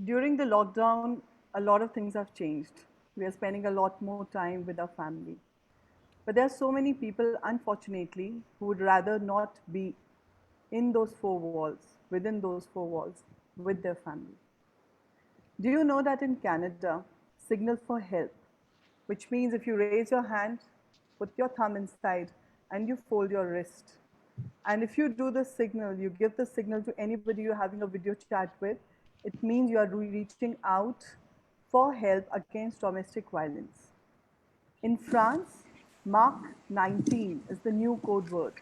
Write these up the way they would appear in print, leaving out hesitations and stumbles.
During the lockdown, a lot of things have changed. We are spending a lot more time with our family. But there are so many people, unfortunately, who would rather not be in those four walls, within those four walls, with their family. Do you know that in Canada, signal for help, which means if you raise your hand, put your thumb inside, and you fold your wrist. And if you do the signal, you give the signal to anybody you're having a video chat with, it means you are reaching out for help against domestic violence. In France, Mark 19 is the new code word.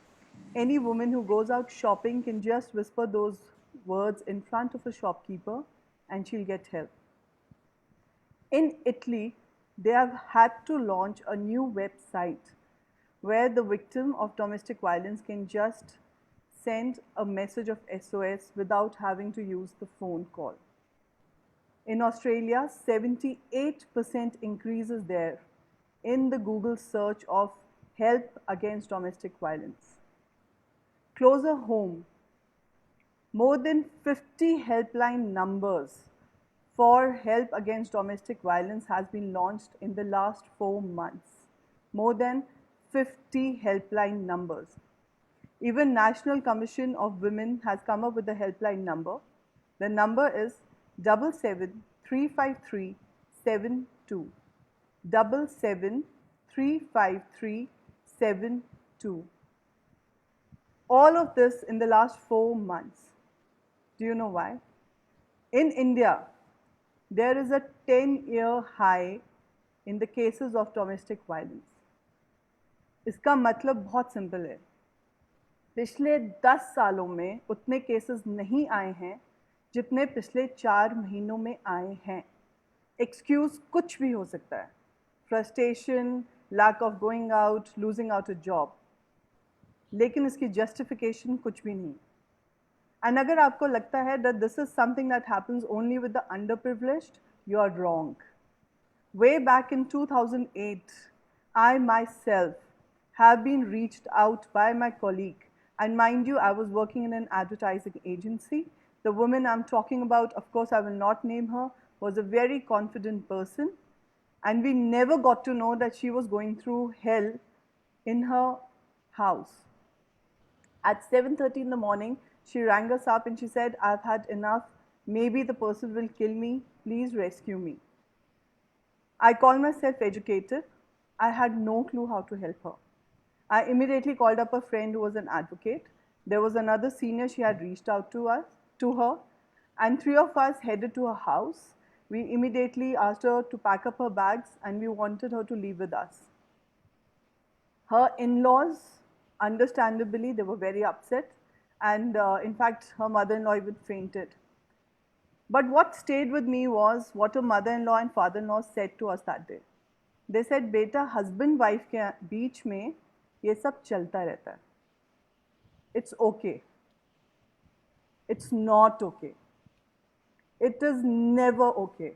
Any woman who goes out shopping can just whisper those words in front of a shopkeeper and she'll get help. In Italy, they have had to launch a new website where the victim of domestic violence can just send a message of SOS without having to use the phone call. In Australia, 78% increases there in the Google search of help against domestic violence. Closer home, more than 50 helpline numbers for help against domestic violence has been launched in the last 4 months. More than 50 helpline numbers. Even National Commission of Women has come up with a helpline number. The number is 7735372. 7735372. All of this in the last 4 months. Do you know why? In India, there is a 10-year high in the cases of domestic violence. इसका मतलब बहुत simple है. पिछले 10 सालों में उतने cases नहीं आए हैं जितने पिछले 4 महीनों में आए हैं. एक्सक्यूज कुछ भी हो सकता है. Frustration, lack of going out, losing out a job. लेकिन इसकी जस्टिफिकेशन कुछ भी नहीं. एंड अगर आपको लगता है that this is something that happens only with the underprivileged, you are wrong. Way back in 2008, I myself have been reached out by my colleague. And mind you, I was working in an advertising agency. The woman I'm talking about, of course, I will not name her, was a very confident person. And we never got to know that she was going through hell in her house. At 7:30 in the morning, she rang us up and she said, I've had enough. Maybe the person will kill me. Please rescue me. I call myself educated. I had no clue how to help her. I immediately called up a friend who was an advocate. There was another senior, she had reached out to her, and 3 of us headed to her house. We immediately asked her to pack up her bags and we wanted her to leave with us. Her in-laws, understandably, they were very upset, and in fact, her mother-in-law even fainted. But what stayed with me was what her mother-in-law and father-in-law said to us that day. They said, बेटा husband wife के बीच में ये सब चलता रहता है. It's okay. It's not okay. It is never okay.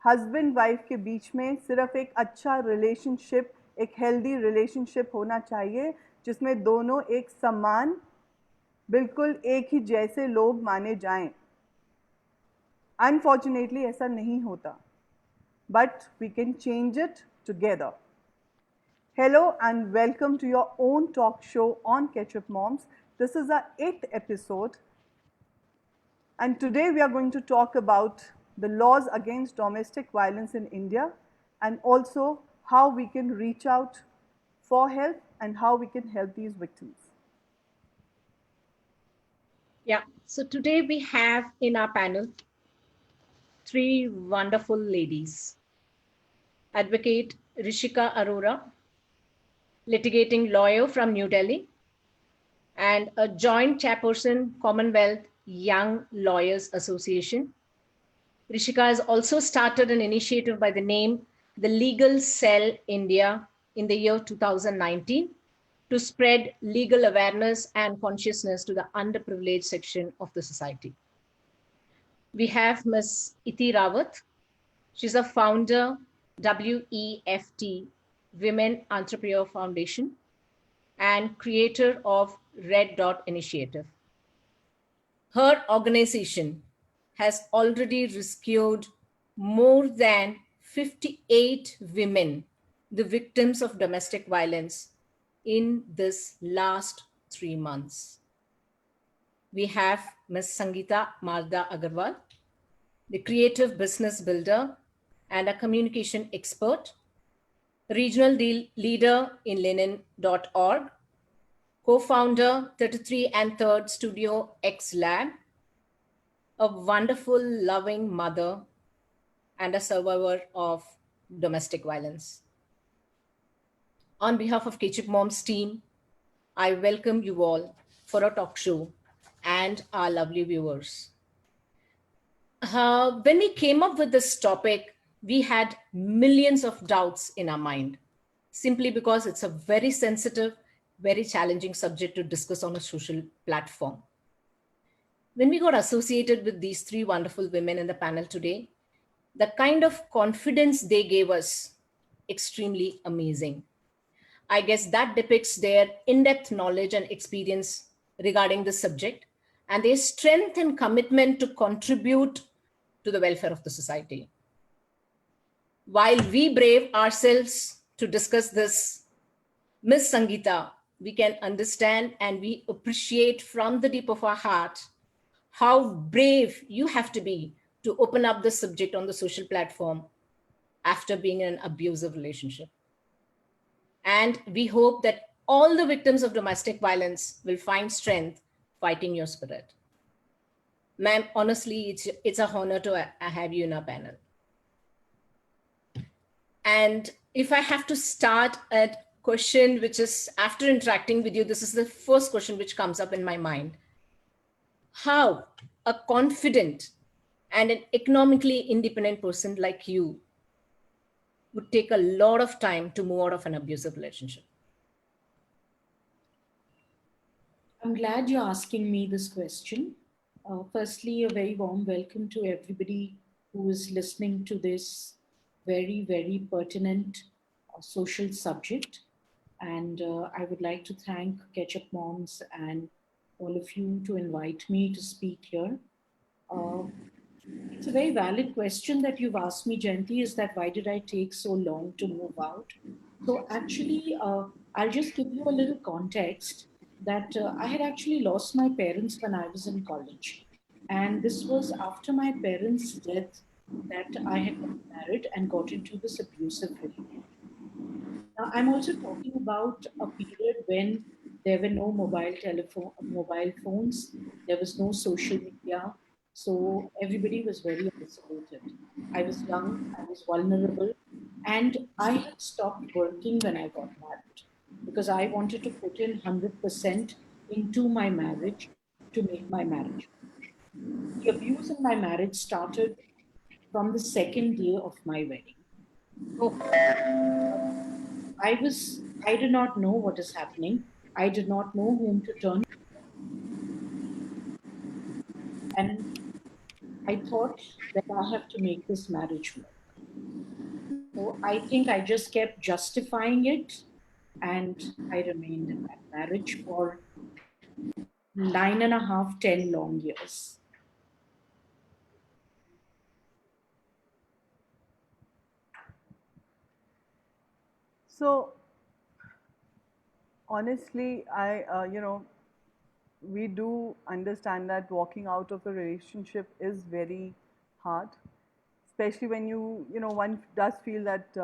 Husband wife के बीच में सिर्फ एक अच्छा relationship, एक healthy relationship होना चाहिए जिसमें दोनों एक समान, बिल्कुल एक ही जैसे लोग माने जाएं. Unfortunately, ऐसा नहीं होता. But we can change it together. Hello and welcome to your own talk show on Ketchup Moms. This is our 8th episode. And today we are going to talk about the laws against domestic violence in India and also how we can reach out for help and how we can help these victims. Yeah, so today we have in our panel 3 wonderful ladies. Advocate Rishika Arora, litigating lawyer from New Delhi, and a joint chairperson, Commonwealth Young Lawyers Association. Rishika has also started an initiative by the name the Legal Cell India in the year 2019 to spread legal awareness and consciousness to the underprivileged section of the society. We have Ms. Iti Rawat. She's a founder, WEFT, Women Entrepreneur Foundation, and creator of Red Dot Initiative. Her organization has already rescued more than 58 women, the victims of domestic violence, in this last 3 months. We have Ms. Sangeeta Marda Agarwal, the creative business builder and a communication expert, regional leader in linen.org, co-founder 33 and Third Studio X Lab, a wonderful, loving mother, and a survivor of domestic violence. On behalf of Ketchup Mom's team, I welcome you all for a talk show and our lovely viewers. When we came up with this topic, we had millions of doubts in our mind, simply because it's a very sensitive, very challenging subject to discuss on a social platform. When we got associated with these three wonderful women in the panel today, the kind of confidence they gave us, extremely amazing. I guess that depicts their in-depth knowledge and experience regarding the subject and their strength and commitment to contribute to the welfare of the society. While we brave ourselves to discuss this, Ms. Sangeeta, we can understand and we appreciate from the deep of our heart how brave you have to be to open up the subject on the social platform after being in an abusive relationship. And we hope that all the victims of domestic violence will find strength fighting your spirit. Ma'am, honestly, it's an honor to have you in our panel. And if I have to start a question, which is after interacting with you, this is the first question which comes up in my mind. How a confident and an economically independent person like you would take a lot of time to move out of an abusive relationship? I'm glad you're asking me this question. Firstly, a very warm welcome to everybody who is listening to this very, very pertinent social subject. And I would like to thank Ketchup Moms and all of you to invite me to speak here. It's a very valid question that you've asked me, Jayanti, is that why did I take so long to move out? So actually, I'll just give you a little context that I had actually lost my parents when I was in college. And this was after my parents' death that I had got married and got into this abusive relationship. Now, I'm also talking about a period when there were no mobile phones, there was no social media, so everybody was very isolated. I was young, I was vulnerable, and I had stopped working when I got married because I wanted to put in 100% into my marriage to make my marriage. The abuse in my marriage started from the second day of my wedding. I did not know what is happening. I did not know whom to turn. And I thought that I have to make this marriage work. So I think I just kept justifying it and I remained in that marriage for 9.5, 10 long years. So, honestly, we do understand that walking out of a relationship is very hard, especially when one does feel that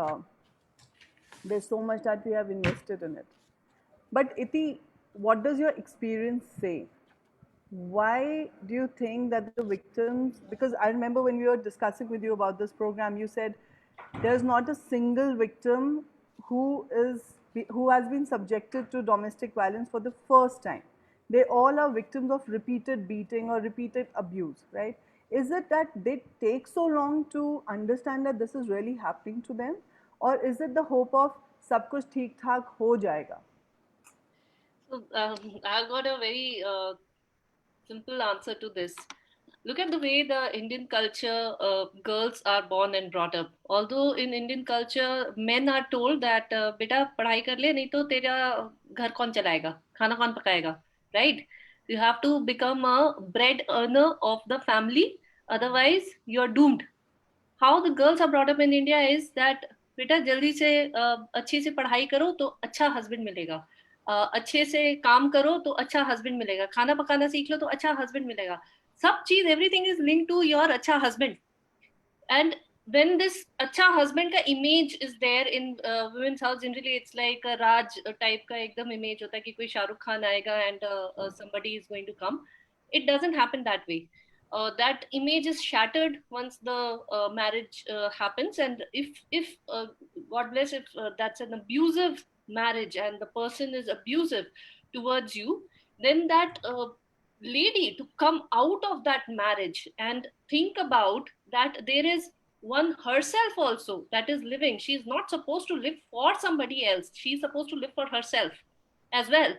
there's so much that we have invested in it. But Iti, what does your experience say? Why do you think that the victims, because I remember when we were discussing with you about this program, you said there's not a single victim who has been subjected to domestic violence for the first time. They all are victims of repeated beating or repeated abuse, right? Is it that they take so long to understand that this is really happening to them, or is it the hope of सब कुछ ठीक ठाक हो जाएगा? So I've got a very simple answer to this. Look at the way the Indian culture, girls are born and brought up. Although in Indian culture, men are told that बेटा पढ़ाई कर ले नहीं तो तेरा घर कौन चलाएगा, खाना कौन पकाएगा, right? You have to become a bread earner of the family Otherwise, you're doomed. How the girls are brought up in India is that बेटा जल्दी से अच्छे से पढ़ाई करो तो अच्छा हस्बैंड मिलेगा, अच्छे से काम करो तो अच्छा हस्बैंड मिलेगा, खाना पकाना सीख लो तो अच्छा हस्बैंड मिलेगा. सब चीज everything is linked to your अच्छा husband. And when this acha husband ka image is there in women's house, generally it's like a Raj type ka ekdam image hota hai ki koi Shah Rukh Khan aayega and somebody is going to come. It doesn't happen that way. That image is shattered once the marriage happens, and if God bless, if that's an abusive marriage and the person is abusive towards you, then that lady to come out of that marriage and think about that there is one herself also that is living. She is not supposed to live for somebody else, she is supposed to live for herself as well.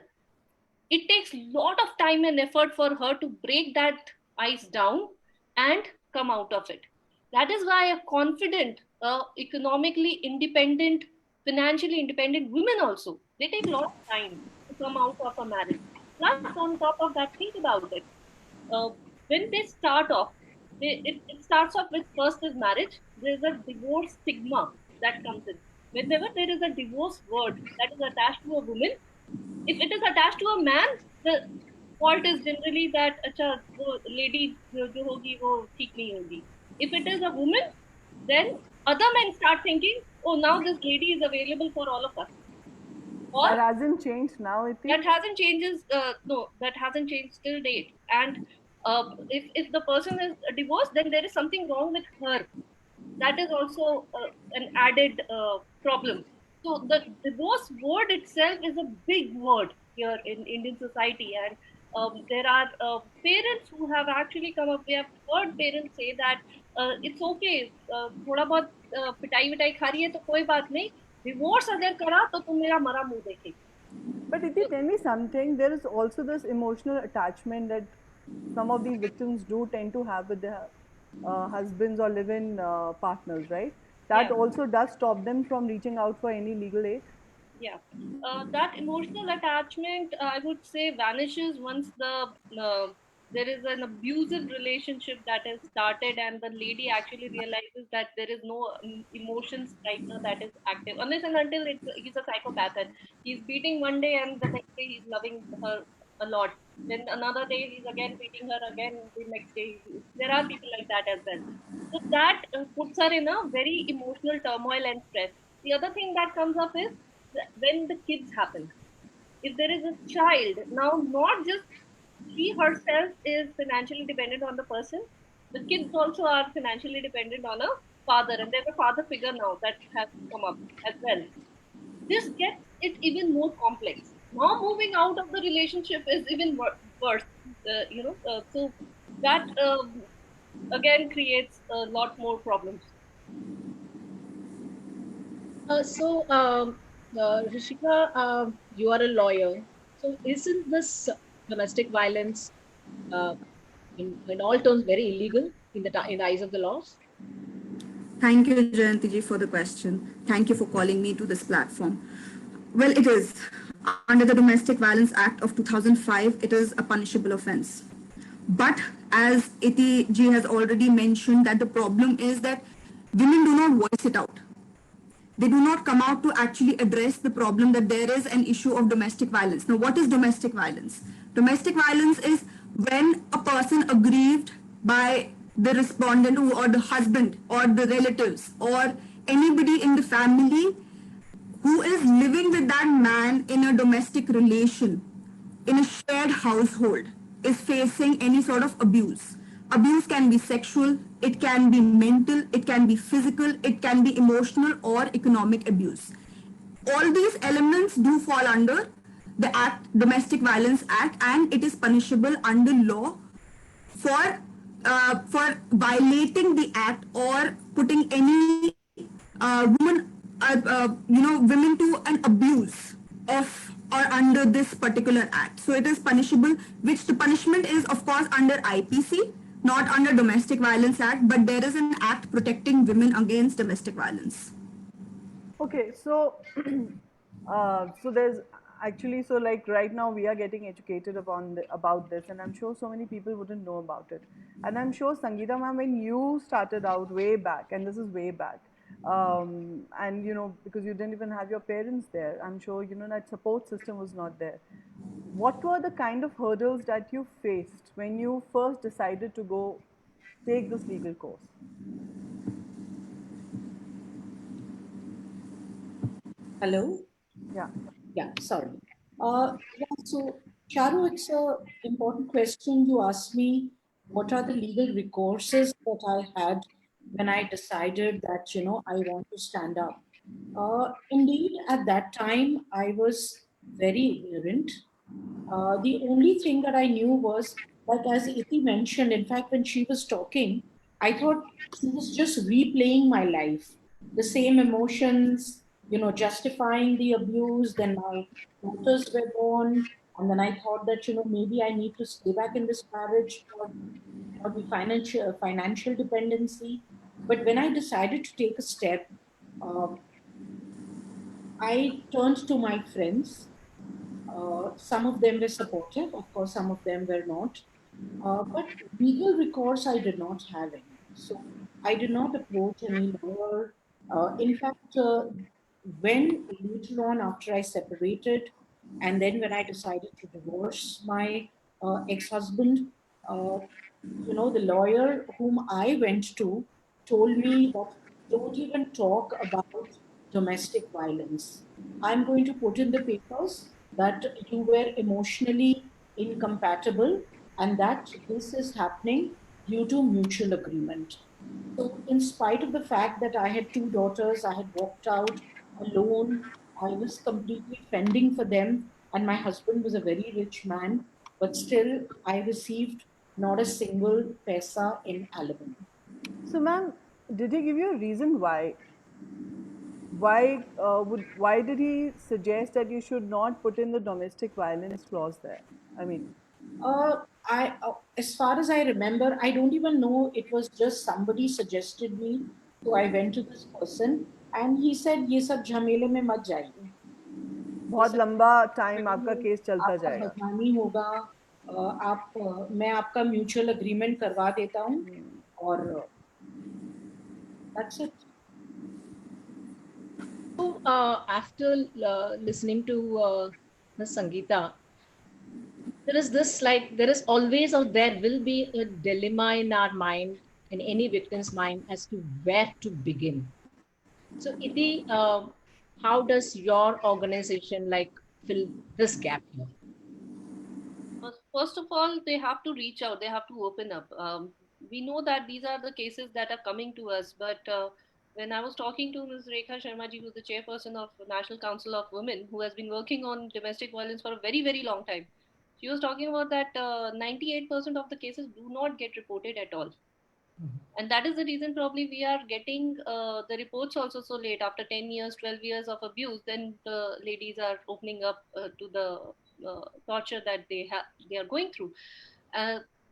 It takes a lot of time and effort for her to break that ice down and come out of it. That is why a confident, economically independent, financially independent women also, they take a lot of time to come out of a marriage. Plus, on top of that, think about it. Uh, when they start off, it starts off with first is marriage. There is a divorce stigma that comes in. Whenever there is a divorce word that is attached to a woman, if it is attached to a man, the fault is generally that अच्छा वो lady जो होगी वो ठीक नहीं होगी. If it is a woman, then other men start thinking, oh, now this lady is available for all of us. Or That hasn't changed now, Iti. that hasn't changes no, that hasn't changed till date. And if the person is divorced, then there is something wrong with her. That is also an added problem. So the divorce word itself is a big word here in Indian society, and there are parents who have actually come up. We have heard parents say that it's okay, थोड़ा बहुत पिटाई विटाई खा रही है तो कोई बात नहीं, divorce अगर करा तो तुम मेरा मरा मुंह देखेगी. But Iti, tell me something. There is also this emotional attachment that some of these victims do tend to have with their husbands or live-in partners, right? That Yeah. also does stop them from reaching out for any legal aid. Yeah, that emotional attachment, I would say, vanishes once there is an abusive relationship that is started, and the lady actually realizes that there is no emotions right now that is active, unless and until he's a psychopath and he's beating one day and the next day he's loving her a lot. Then another day he's again beating her again. The next day, there are people like that as well. So that puts her in a very emotional turmoil and stress. The other thing that comes up is when the kids happen. If there is a child, now not just she herself is financially dependent on the person, the kids also are financially dependent on a father, and there's a father figure now that has come up as well. This gets it even more complex. Now moving out of the relationship is even worse. So that again creates a lot more problems. Rishika, you are a lawyer. So isn't this domestic violence in all terms very illegal in the eyes of the laws? Thank you, Jayanti ji, for the question. Thank you for calling me to this platform. Well, it is. Under the Domestic Violence Act of 2005, it is a punishable offense. But as Iti ji has already mentioned, that the problem is that women do not voice it out. They do not come out to actually address the problem that there is an issue of domestic violence. Now, what is domestic violence? Domestic violence is when a person aggrieved by the respondent or the husband or the relatives or anybody in the family who is living with that man in a domestic relation, in a shared household, is facing any sort of abuse. Abuse can be sexual, it can be mental, it can be physical, it can be emotional or economic abuse. All these elements do fall under the Domestic Violence Act, and it is punishable under law for violating the act or putting any women to an abuse of or under this particular act. So it is punishable, which the punishment is of course under IPC, not under Domestic Violence Act, but there is an act protecting women against domestic violence. Okay, so so there's Actually, so like right now we are getting educated about this, and I'm sure so many people wouldn't know about it. And I'm sure Sangeeta ma'am, when you started out way back, and this is way back, and you know, because you didn't even have your parents there, I'm sure you know that support system was not there. What were the kind of hurdles that you faced when you first decided to go take this legal course? Hello? Yeah. Yeah, sorry. Yeah, so Charu, it's a important question. You asked me what are the legal recourses that I had when I decided that, I want to stand up. Indeed, at that time, I was very ignorant. The only thing that I knew was, like as Iti mentioned, in fact, when she was talking, I thought she was just replaying my life, the same emotions, justifying the abuse. Then my daughters were born, and then I thought that, maybe I need to stay back in this marriage for the financial dependency. But when I decided to take a step, uh, I turned to my friends. Some of them were supportive, of course, some of them were not. But legal recourse, I did not have any. So I did not approach any lawyer. In fact, when later on, after I separated, and then when I decided to divorce my ex-husband, uh, the lawyer whom I went to told me that don't even talk about domestic violence. I'm going to put in the papers that you were emotionally incompatible and that this is happening due to mutual agreement. So, in spite of the fact that I had two daughters, I had walked out alone, I was completely fending for them, and my husband was a very rich man, but still, I received not a single paisa in alimony. So, ma'am, did he give you a reason why? Why did he suggest that you should not put in the domestic violence clause there? I mean, As far as I remember, I don't even know. It was just somebody suggested me, so I went to this person, and he said, "ये सब झमेले में मत जाइए. ये बहुत सब लंबा टाइम झमेले आपका में केस चलता आपका जाएगा. बदनामी होगा. मैं आपका म्यूचुअल अग्रीमेंट करवा देता हूँ और that's it." So, after listening to Ms. Sangeeta, there is this like there is always or there will be a dilemma in our mind, in any victim's mind, as to where to begin. So, Iti, how does your organization like fill this gap here? First of all, they have to reach out, they have to open up. We know that these are the cases that are coming to us, but when I was talking to Ms. Rekha Sharma ji, who's the chairperson of National Council of Women, who has been working on domestic violence for a very, very long time, she was talking about that 98% of the cases do not get reported at all. And that is the reason probably we are getting the reports also so late after 10 years, 12 years of abuse. Then the ladies are opening up to the torture that they are going through.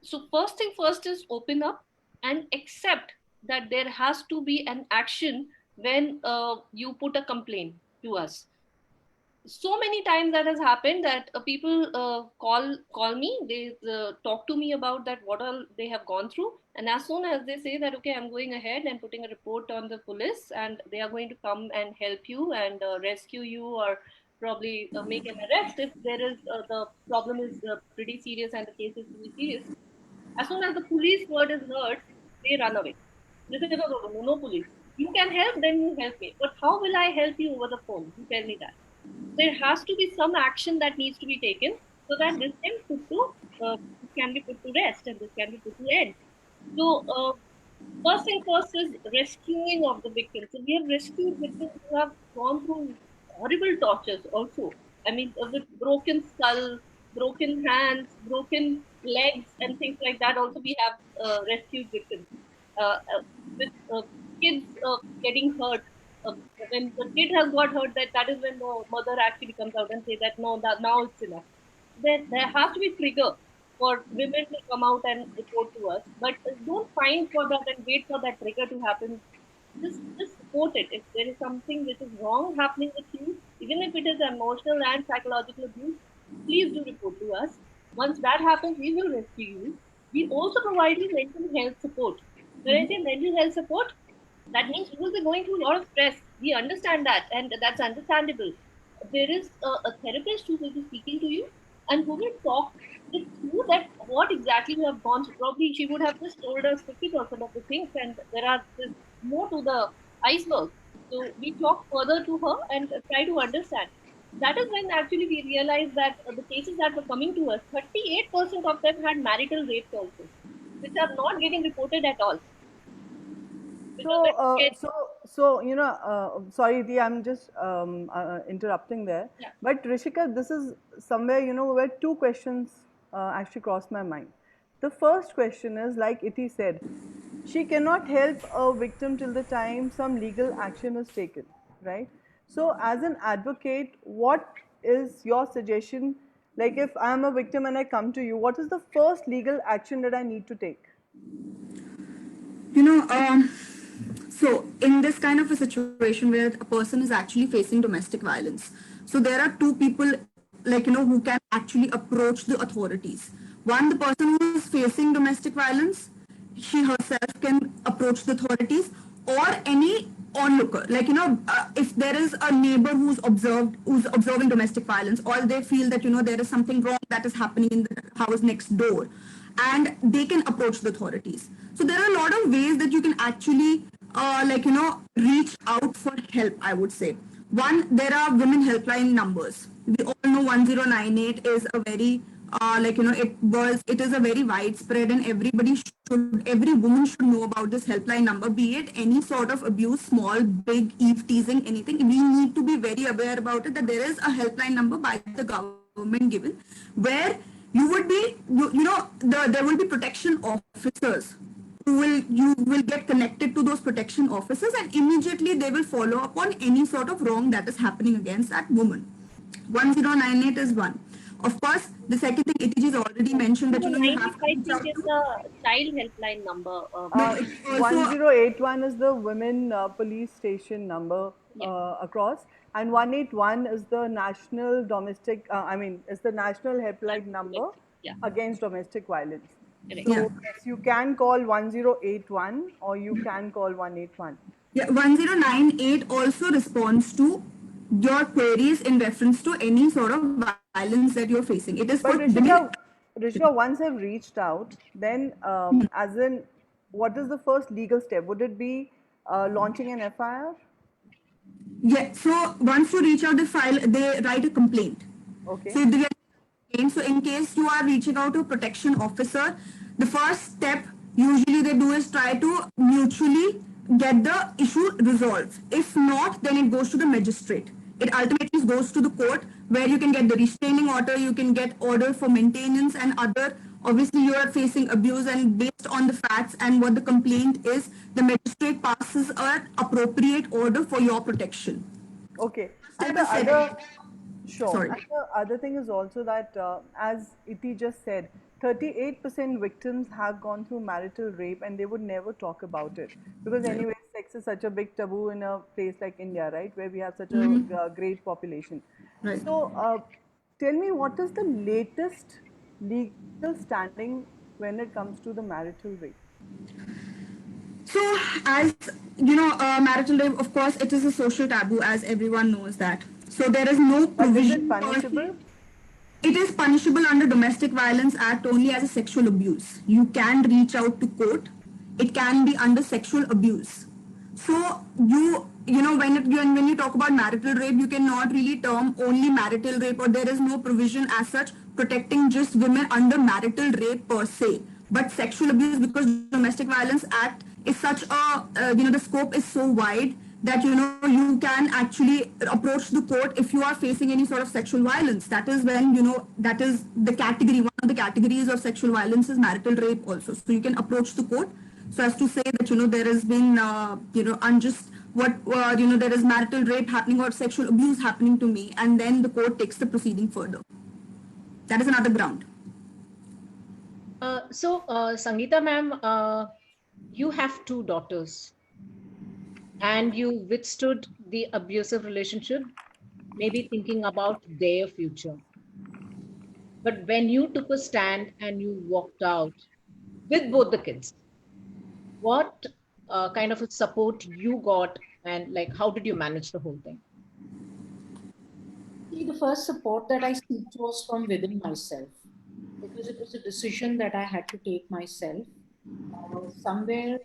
So first thing first is open up and accept that there has to be an action when you put a complaint to us. So many times that has happened that people call me, they talk to me about that what all they have gone through, and as soon as they say that okay, I'm going ahead and putting a report on the police and they are going to come and help you and rescue you, or probably make an arrest if there is the problem is pretty serious and the case is pretty serious. As soon as the police word is heard, they run away. They say, no, no, no, no, no police. You can help, then you help me. But how will I help you over the phone? You tell me that. There has to be some action that needs to be taken so that this can be put to rest and this can be put to end. So first thing first is rescuing of the victims. So we have rescued victims who have gone through horrible tortures also. I mean, with broken skull, broken hands, broken legs, and things like that. Also, we have rescued victims. With kids getting hurt. When the kid has got hurt, that is when the mother actually comes out and say that no, that now it's enough. There has to be trigger for women to come out and report to us. But don't find for that and wait for that trigger to happen. Just support it. If there is something which is wrong happening with you, even if it is emotional and psychological abuse, please do report to us. Once that happens, we will rescue you. We also provide you mental health support. When I say mental health support, that means you will be going through a lot of stress. We understand that, and that's understandable. There is a therapist who will be speaking to you and who will talk with you that what exactly you have gone through. Probably she would have just told us 50% of the things, and there's more to the iceberg. So we talk further to her and try to understand. That is when actually we realized that the cases that were coming to us, 38% of them had marital rapes also, which are not getting reported at all. Because So, when we get, sorry, Dee, I'm just interrupting there. yeah. But Rishika, this is somewhere, where two questions actually crossed my mind. The first question is, like Iti said, she cannot help a victim till the time some legal action is taken, right? So, as an advocate, what is your suggestion? Like, if I'm a victim and I come to you, what is the first legal action that I need to take? You know, so in this kind of a situation where a person is actually facing domestic violence, so there are two people, like, who can actually approach the authorities. One, the person who is facing domestic violence, she herself can approach the authorities, or any onlooker. Like, if there is a neighbor who's observing domestic violence, or they feel that, there is something wrong that is happening in the house next door, and they can approach the authorities. So there are a lot of ways that you can actually, reach out for help, I would say. One, there are women helpline numbers. We all know 1098 is a very, it is a very widespread, and every woman should know about this helpline number, be it any sort of abuse, small, big, eve teasing, anything. We need to be very aware about it, that there is a helpline number by the government given, where you would be, there will be protection officers you will get connected to those protection officers, and immediately they will follow up on any sort of wrong that is happening against that woman. 1098 is one. Of course, the second thing, Itiji has already mentioned that No, you 90, have to I reach think, out is to. the child helpline number. No, it's also 1081 is the women police station number Yeah. across, and 181 is the national domestic, is the national helpline number Yeah. against domestic violence. Correct. So, yeah. yes, you can call 1081 or you can call 181. Yeah, 1098 also responds to your queries in reference to any sort of violence that you're facing. It is for But women. Rishika, once I've reached out, then as in, what is the first legal step? Would it be launching an FIR? Yeah, so once you reach out the file, they write a complaint. Okay. So if they get a complaint, so in case you are reaching out to a protection officer, the first step usually they do is try to mutually get the issue resolved. If not, then it goes to the magistrate. It ultimately goes to the court, where you can get the restraining order, you can get order for maintenance and other. Obviously, you are facing abuse, and based on the facts and what the complaint is, the magistrate passes an appropriate order for your protection. Okay. And Step the is set. sure. Sorry. And the other thing is also that, as Iti just said, 38% victims have gone through marital rape and they would never talk about it. Because, anyway, sex is such a big taboo in a place like India, right, where we have such a great population. Right. So, tell me, what is the latest legal standing when it comes to the marital rape? So, as marital rape, of course, it is a social taboo, as everyone knows that. So, there is no But is it provision per se. punishable? It is punishable under Domestic Violence Act only as a sexual abuse. You can reach out to court. It can be under sexual abuse. So when you talk about marital rape, you cannot really term only marital rape, or there is no provision as such protecting just women under marital rape per se. But sexual abuse, because Domestic Violence Act is such a the scope is so wide that you can actually approach the court if you are facing any sort of sexual violence. That is when that is the category. One of the categories of sexual violence is marital rape also. So you can approach the court so as to say that there has been unjust there is marital rape happening or sexual abuse happening to me, and then the court takes the proceeding further. That is another ground. Sangeeta ma'am, you have two daughters and you withstood the abusive relationship maybe thinking about their future. But when you took a stand and you walked out with both the kids, what kind of a support you got, and like how did you manage the whole thing? See, the first support that I seeked was from within myself because it was a decision that I had to take myself. Somewhere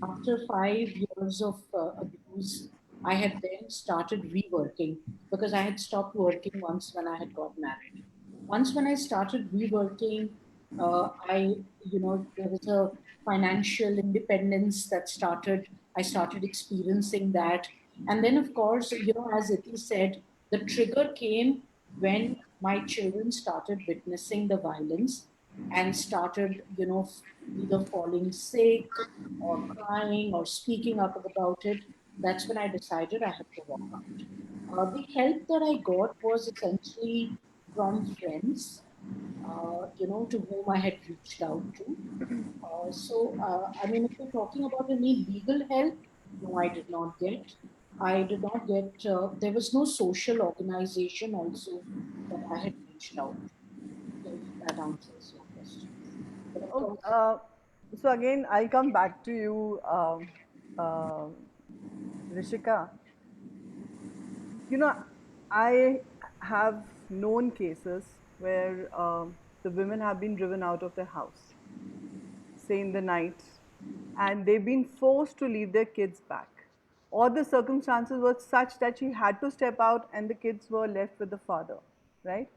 after 5 years of abuse, I had then started reworking because I had stopped working once when I had got married. Once when I started reworking, there was a financial independence that started. I started experiencing that. And then, of course, as Iti said, the trigger came when my children started witnessing the violence and started, either falling sick or crying or speaking up about it. That's when I decided I had to walk out. The help that I got was essentially from friends, to whom I had reached out to. I mean, if you're talking about any legal help, no, I did not get. I did not get, there was no social organization also that I had reached out to, if that answers your question. But of Okay, course, so again, I'll come back to you, uh, Rishika. You know, I have known cases where the women have been driven out of their house, say in the night, and they've been forced to leave their kids back. Or the circumstances were such that she had to step out and the kids were left with the father, right?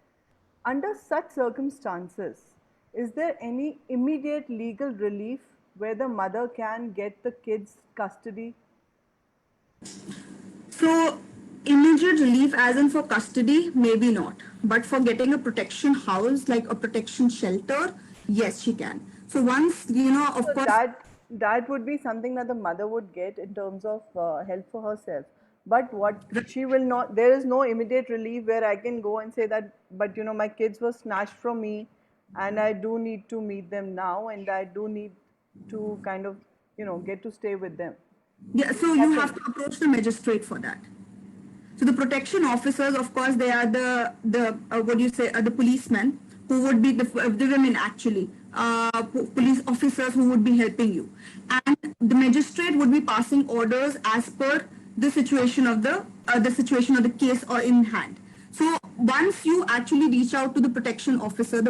Under such circumstances, is there any immediate legal relief where the mother can get the kids' custody? So, immediate relief, as in for custody, maybe not. But for getting a protection house, like a protection shelter, yes, she can. So, once, of So course, that would be something that the mother would get in terms of help for herself. But what she will not, there is no immediate relief where I can go and say that, but my kids were snatched from me, and I do need to meet them now, and I do need to kind of get to stay with them. yeah, so you have Nothing. to approach the magistrate for that. So the protection officers, of course, they are the what do you say, the policemen who would be the women actually, police officers who would be helping you, and the magistrate would be passing orders as per the situation of the case or in hand. So once you actually reach out to the protection officer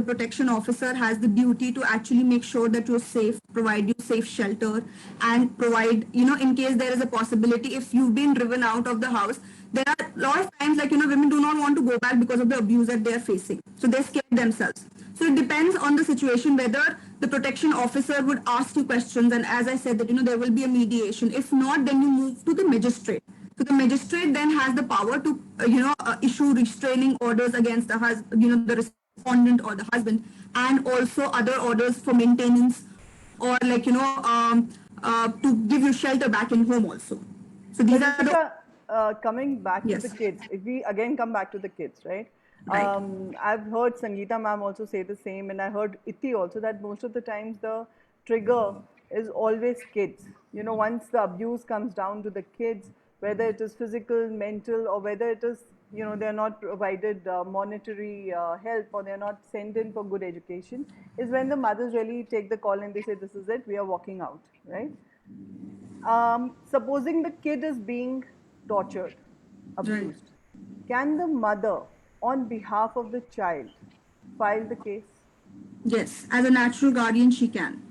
has the duty to actually make sure that you're safe, provide you safe shelter, and provide, in case there is a possibility, if you've been driven out of the house, there are a lot of times, like, women do not want to go back because of the abuse that they are facing. So they scare themselves. So it depends on the situation whether the protection officer would ask you questions. And as I said that, there will be a mediation. If not, then you move to the magistrate. So the magistrate then has the power to, issue restraining orders against the respondent or the husband, and also other orders for maintenance, or like, to give you shelter back in home also. So these But are the, Rishika, coming back to the yes, kids, if we again come back to the kids, right? right. I've heard Sangeeta ma'am also say the same, and I heard Iti also that most of the times the trigger is always kids. Once the abuse comes down to the kids, whether it is physical, mental, or whether it is, they're not provided monetary help, or they're not sent in for good education, is when the mothers really take the call and they say, this is it, we are walking out, right? Supposing the kid is being tortured, Right. abused, can the mother, on behalf of the child, file the case? Yes, as a natural guardian, she can.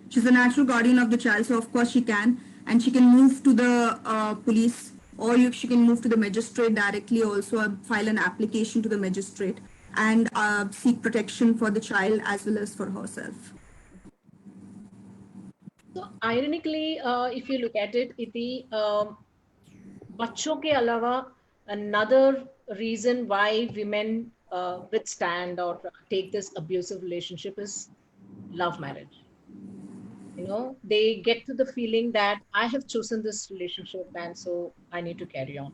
She's a natural guardian of the child, so of course she can, and she can move to the police, or she can move to the magistrate directly. Also, file an application to the magistrate and seek protection for the child as well as for herself. So ironically, if you look at it, Iti, बच्चों के अलावा another reason why women withstand or take this abusive relationship is love marriage. They get to the feeling that I have chosen this relationship and so I need to carry on.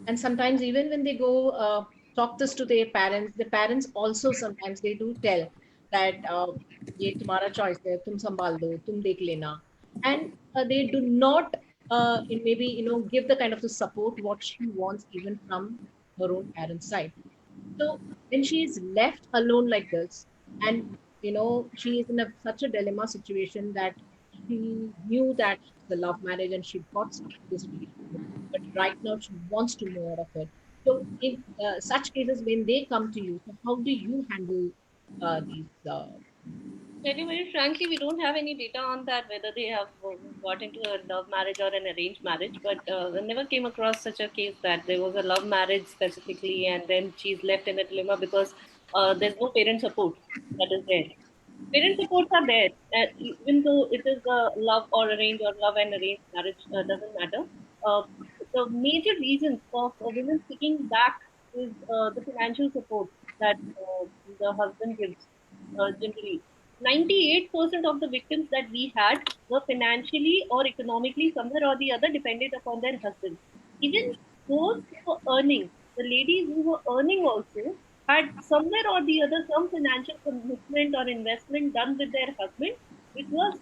And sometimes even when they go talk this to their parents, the parents also sometimes they do tell that ये तुम्हारा choice है, तुम संभाल दो, तुम देख लेना. And they do not maybe give the kind of the support what she wants even from her own parents' side. So when she is left alone like this, and she is in such a dilemma situation that she knew that the love marriage and she got stuck in this relationship, but right now she wants to move out of it. So in such cases, when they come to you, so how do you handle these? Tell you very frankly, we don't have any data on that, whether they have got into a love marriage or an arranged marriage. But we never came across such a case that there was a love marriage specifically, and then she's left in a dilemma because there's no parent support that is there. Parent supports are there, even though it is a love or arrange or love and arranged marriage, doesn't matter. Uh, the major reasons of women sticking back is the financial support that the husband gives. Generally, 98% of the victims that we had were financially or economically somewhere or the other dependent upon their husband. Even those who were earning, the ladies who were earning also had somewhere or the other some financial commitment or investment done with their husband, which was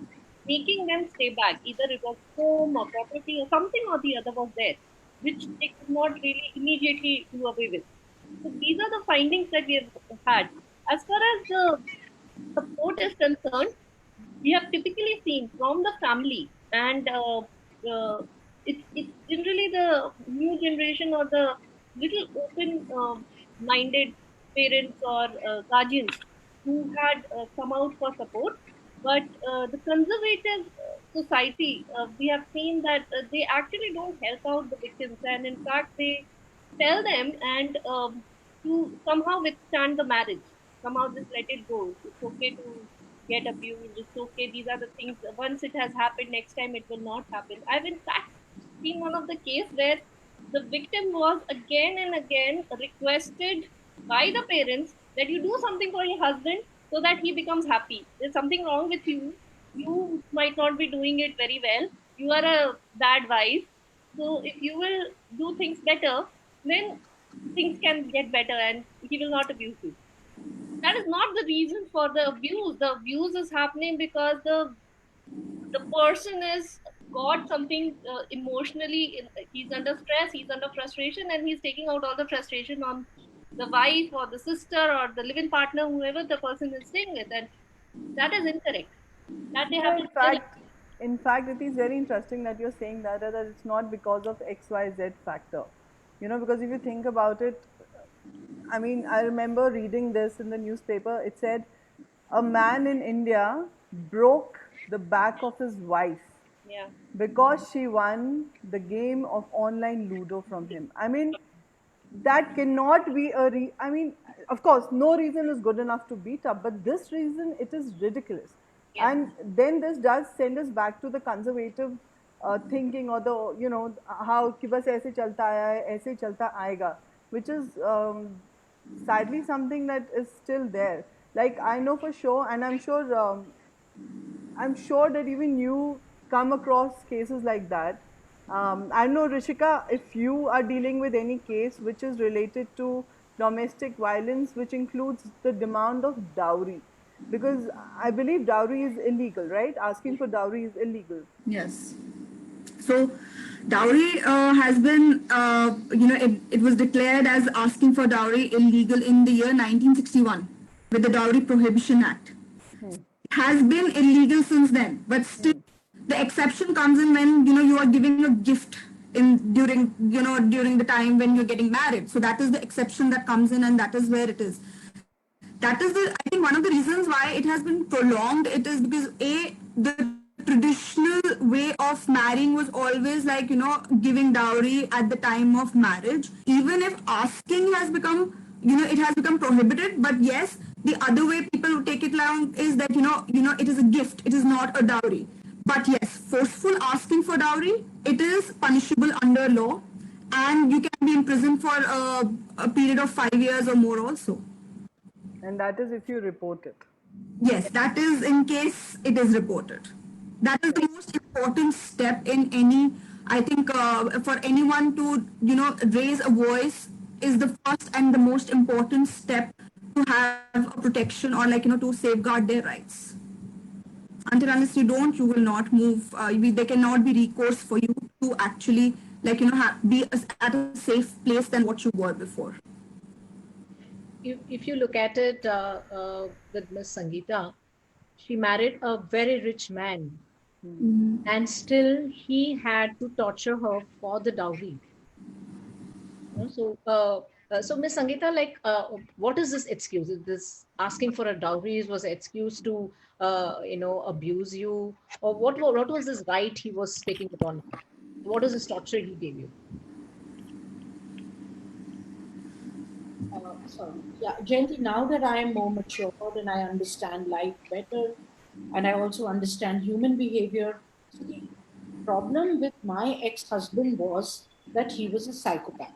making them stay back. Either it was home or property or something or the other was there, which they could not really immediately do away with. So these are the findings that we have had. As far as the support is concerned, we have typically seen from the family, and it's generally the new generation or the little open minded parents or guardians who had come out for support. But the conservative society, we have seen that they actually don't help out the victims, and in fact, they tell them and to somehow withstand the marriage, somehow just let it go. It's okay to get abused. It's okay. These are the things. Once it has happened, next time it will not happen. I've in fact seen one of the case where the victim was again and again requested by the parents that you do something for your husband so that he becomes happy. There's something wrong with you. You might not be doing it very well. You are a bad wife. So if you will do things better, then things can get better and he will not abuse you. That is not the reason for the abuse. The abuse is happening because the person is got something emotionally. He's under stress, he's under frustration, and he's taking out all the frustration on the wife or the sister or the living partner, whoever the person is staying with, and that is incorrect. That they have Yeah, to tell. in fact, it is very interesting that you're saying that it's not because of XYZ factor. Because if you think about it, I mean, I remember reading this in the newspaper. It said a man in India broke the back of his wife Yeah. because she won the game of online Ludo from him. I mean, that cannot be I mean, of course, no reason is good enough to beat up, but this reason, it is ridiculous. Yeah. And then this does send us back to the conservative thinking, or the, how कि बस ऐसे चलता आया है, ऐसे ही चलता आएगा, which is sadly something that is still there. Like, I know for sure, and I'm sure that even you come across cases like that. I know, Rishika, if you are dealing with any case which is related to domestic violence, which includes the demand of dowry, because I believe dowry is illegal, right? Asking for dowry is illegal. Yes. So, dowry has been, it was declared as asking for dowry illegal in the year 1961 with the Dowry Prohibition Act. It has been illegal since then, but still, the exception comes in when you are giving a gift during the time when you're getting married. So that is the exception that comes in, and that is where it is. That is I think one of the reasons why it has been prolonged. It is because the traditional way of marrying was always like giving dowry at the time of marriage. Even if asking has become it has become prohibited, but yes, the other way people take it along is that it is a gift, it is not a dowry. But yes, forceful asking for dowry, it is punishable under law, and you can be in prison for a period of 5 years or more also. And that is if you report it. Yes, that is in case it is reported. That is the most important step in any, I think, for anyone to, raise a voice is the first and the most important step to have a protection, or to safeguard their rights. Until unless you don't, you will not move. There cannot be recourse for you to actually like, you know, be at a safe place than what you were before. If you look at it with Miss Sangeeta, she married a very rich man, and still he had to torture her for the dowry. So Miss Sangeeta, like, what is this excuse? Is this asking for a dowry was an excuse to, abuse you, or what was this right he was taking it on? What is this torture he gave you? Sorry. Yeah, Jayanti, now that I am more matured and I understand life better, and I also understand human behavior. So the problem with my ex-husband was that he was a psychopath.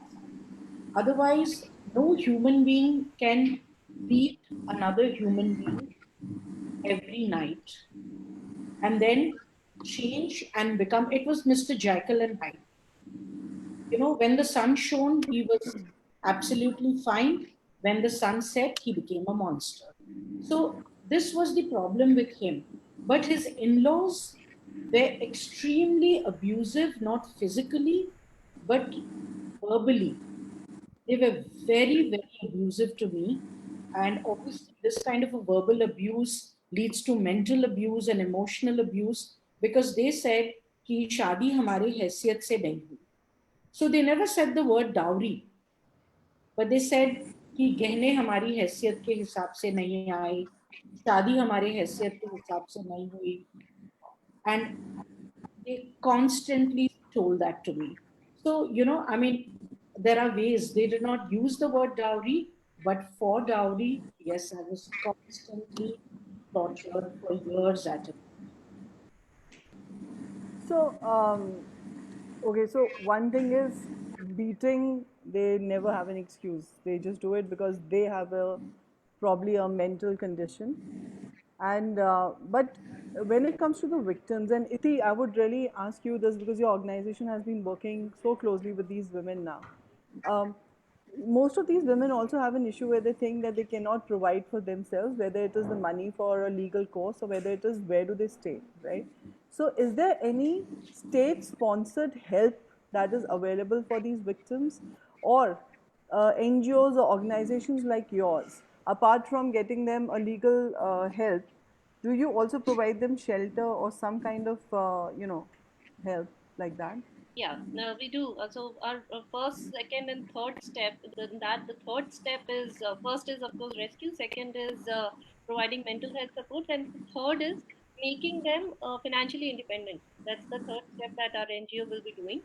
Otherwise, no human being can beat another human being every night and then change and become. It was Mr. Jekyll and Hyde. You know, when the sun shone, he was absolutely fine. When the sun set, he became a monster. So, this was the problem with him. But his in laws were extremely abusive, not physically, but verbally. They were very, very abusive to me. And obviously, this kind of a verbal abuse leads to mental abuse and emotional abuse because they said कि शादी हमारे हैसियत से नहीं हुई. So they never said the word dowry, but they said कि गहने हमारी हैसियत के हिसाब से नहीं आए, शादी हमारे हैसियत के हिसाब से नहीं हुई, and they constantly told that to me. So, you know, I mean, there are ways they did not use the word dowry, but for dowry, yes, I was constantly tortured for years at it. So, okay, so one thing is beating, they never have an excuse. They just do it because they have probably a mental condition. And but when it comes to the victims, and Iti, I would really ask you this because your organization has been working so closely with these women now. Um, most of these women also have an issue where they think that they cannot provide for themselves, whether it is the money for a legal course or whether it is where do they stay, right? So, is there any state sponsored help that is available for these victims, or NGOs or organizations like yours, apart from getting them a legal help, do you also provide them shelter or some kind of, help like that? Yeah, no, we do. So our first, second, and third step. The third step is first is of course rescue. Second is providing mental health support, and the third is making them financially independent. That's the third step that our NGO will be doing.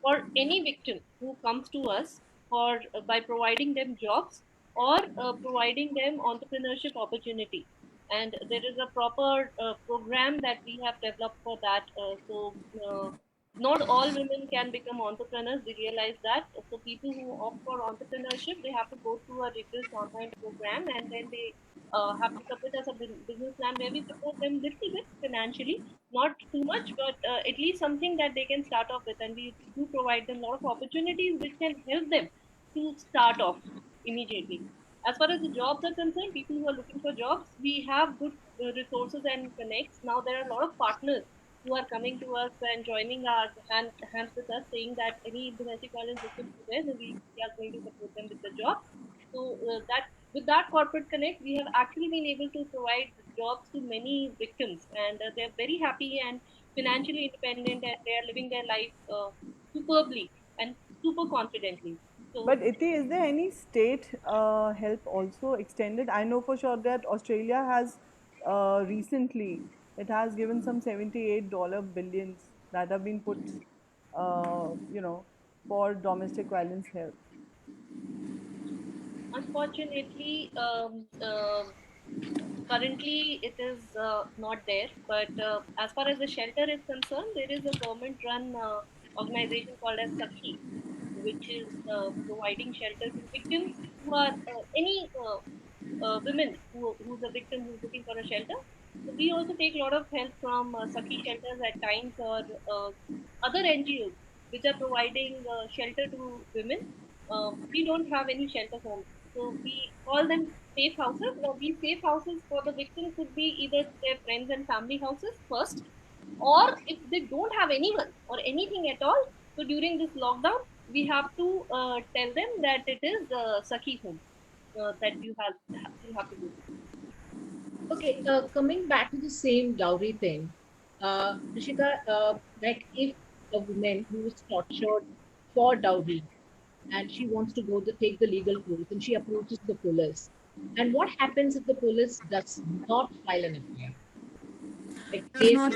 For any victim who comes to us for by providing them jobs or providing them entrepreneurship opportunity, and there is a proper program that we have developed for that. Not all women can become entrepreneurs. We realize that. So people who opt for entrepreneurship, they have to go through a rigorous online program, and then they have to submit as a business plan where we support them little bit financially, not too much, but at least something that they can start off with. And we do provide them a lot of opportunities which can help them to start off immediately. As far as the jobs are concerned, people who are looking for jobs, we have good resources and connects. Now there are a lot of partners who are coming to us and joining our hands with us, saying that any domestic violence victims is there, then we are going to support them with the job. So that with that corporate connect, we have actually been able to provide jobs to many victims, and they're very happy and financially independent, and they are living their life superbly and super confidently. So But Iti, is there any state help also extended? I know for sure that Australia has recently, it has given some $78 billions that have been put, for domestic violence help. unfortunately, currently it is not there. But as far as the shelter is concerned, there is a government-run organization called as Sakhi, which is providing shelter to victims who are any women who's a victim who's looking for a shelter. So we also take a lot of help from Sakhi shelters at times, or other NGOs which are providing shelter to women. We don't have any shelter homes, so we call them safe houses. Now, these safe houses for the victims could be either their friends and family houses first, or if they don't have anyone or anything at all, So during this lockdown, we have to tell them that it is Sakhi home that you have to go to. Okay, coming back to the same dowry thing, Rishika, like if a woman who is tortured for dowry and she wants to go to take the legal course and she approaches the police, and what happens if the police does not file an FIR? Like Does they, not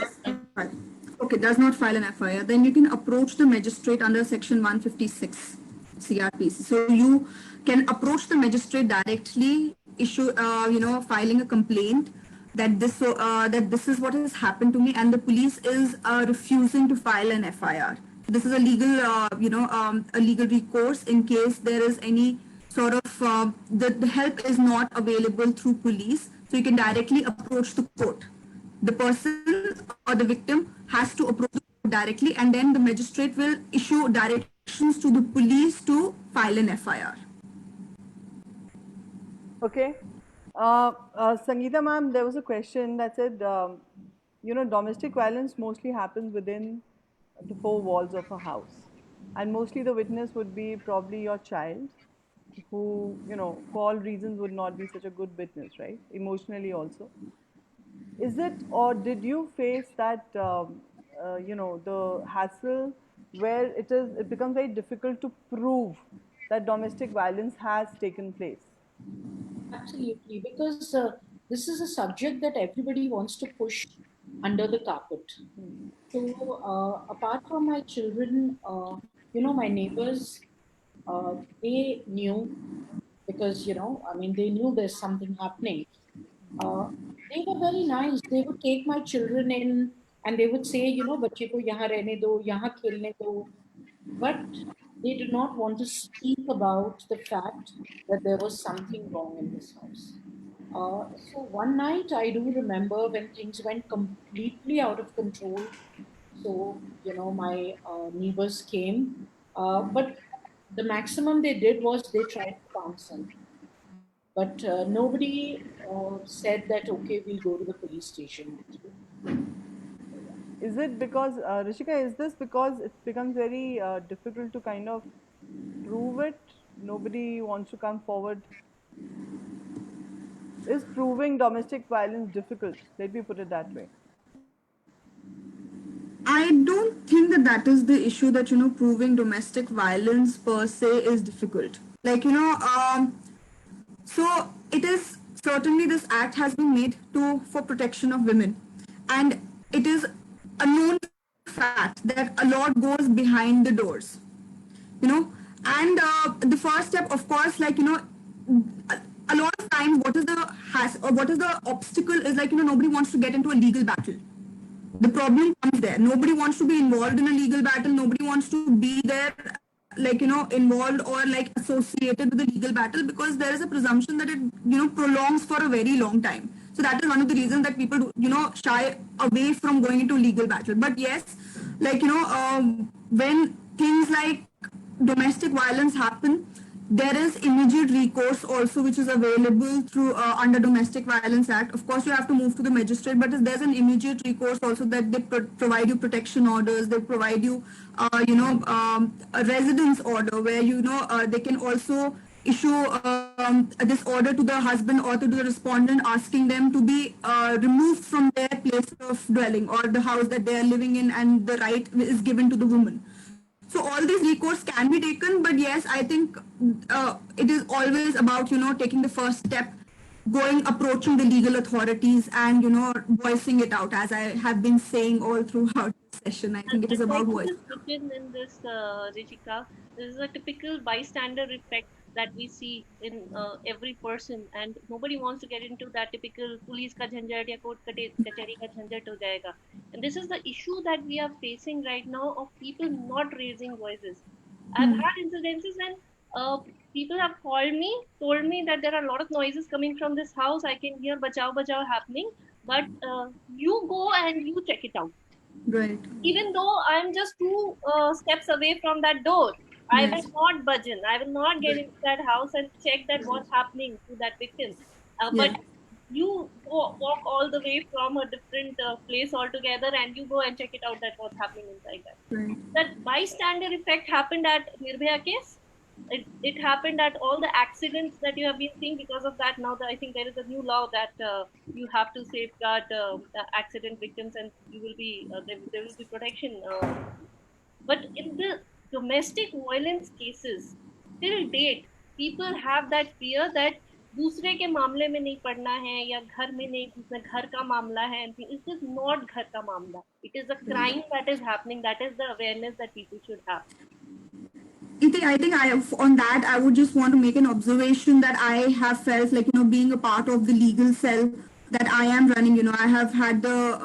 okay, does not file an FIR, then you can approach the magistrate under section 156 CRPC. So you can approach the magistrate directly, issue filing a complaint that this is what has happened to me, and the police is refusing to file an FIR. This is a legal a legal recourse in case there is any sort of the help is not available through police, so you can directly approach the court. The person or the victim has to approach the court directly, and then the magistrate will issue directions to the police to file an FIR. Okay. Sangeeta ma'am, there was a question that said, domestic violence mostly happens within the four walls of a house. And mostly the witness would be probably your child, who, for all reasons would not be such a good witness, right? Emotionally also. Is it, or did you face that, the hassle where it becomes very difficult to prove that domestic violence has taken place? Absolutely, because this is a subject that everybody wants to push under the carpet. So, apart from my children, my neighbors, they knew because, I mean, they knew there's something happening. Uh, they were very nice. They would take my children in and they would say, बच्चे को यहाँ रहने दो, यहाँ खेलने दो. But they did not want to speak about the fact that there was something wrong in this house. So one night I do remember when things went completely out of control. So, my neighbors came, but the maximum they did was they tried to counsel. But nobody said that, okay, we'll go to the police station with you. Is it because, Rishika, is this because it becomes very difficult to kind of prove it? Nobody wants to come forward. Is proving domestic violence difficult? Let me put it that way. I don't think that is the issue, that proving domestic violence per se is difficult. Like so it is certainly, this act has been made for protection of women, and it is a known fact that a lot goes behind the doors, and the first step, of course, like a lot of times what is the obstacle is, like nobody wants to get into a legal battle. The problem comes there. Nobody wants to be involved in a legal battle. Nobody wants to be there, like involved or like associated with the legal battle, because there is a presumption that it prolongs for a very long time. So that is one of the reasons that people shy away from going into legal battle. But yes, like when things like domestic violence happen, there is immediate recourse also, which is available through under Domestic Violence Act. Of course, you have to move to the magistrate, but there's an immediate recourse also, that they provide you protection orders. They provide you, a residence order, where they can also issue this order to the husband or to the respondent, asking them to be removed from their place of dwelling or the house that they are living in, and the right is given to the woman. So all these recourse can be taken, but yes, I think it is always about taking the first step, approaching the legal authorities, and voicing it out, as I have been saying all throughout the session. I think it is I'd Mm-hmm. like about to voice. just chip in this, Rishika. This is a typical bystander effect that we see in every person, and nobody wants to get into that typical police ka jhanjat ya court kachari ka jhanjat ho jayega. And this is the issue that we are facing right now of people not raising voices. I've had incidences when people have called me, told me that there are a lot of noises coming from this house. I can hear bachao bachao happening, but you go and you check it out. Right. Even though I'm just two steps away from that door, I will Yes. not budge in. I will not get Right. into that house and check that what's happening to that victim. But Yeah. you walk all the way from a different place altogether, and you go and check it out that what's happening inside that. Right. That bystander effect happened at Nirbhaya case. It happened at all the accidents that you have been seeing. Because of that, now that I think there is a new law that you have to safeguard the accident victims, and you will be there will be protection. But in the domestic violence cases, till date, people have that fear that दूसरे के मामले में नहीं पड़ना है या घर में नहीं घुसना, घर का मामला है. It is not घर का मामला. It is a crime that is happening. That is the awareness that people should have. I think on that I would just want to make an observation that I have felt like, being a part of the legal cell that I am running, I have had the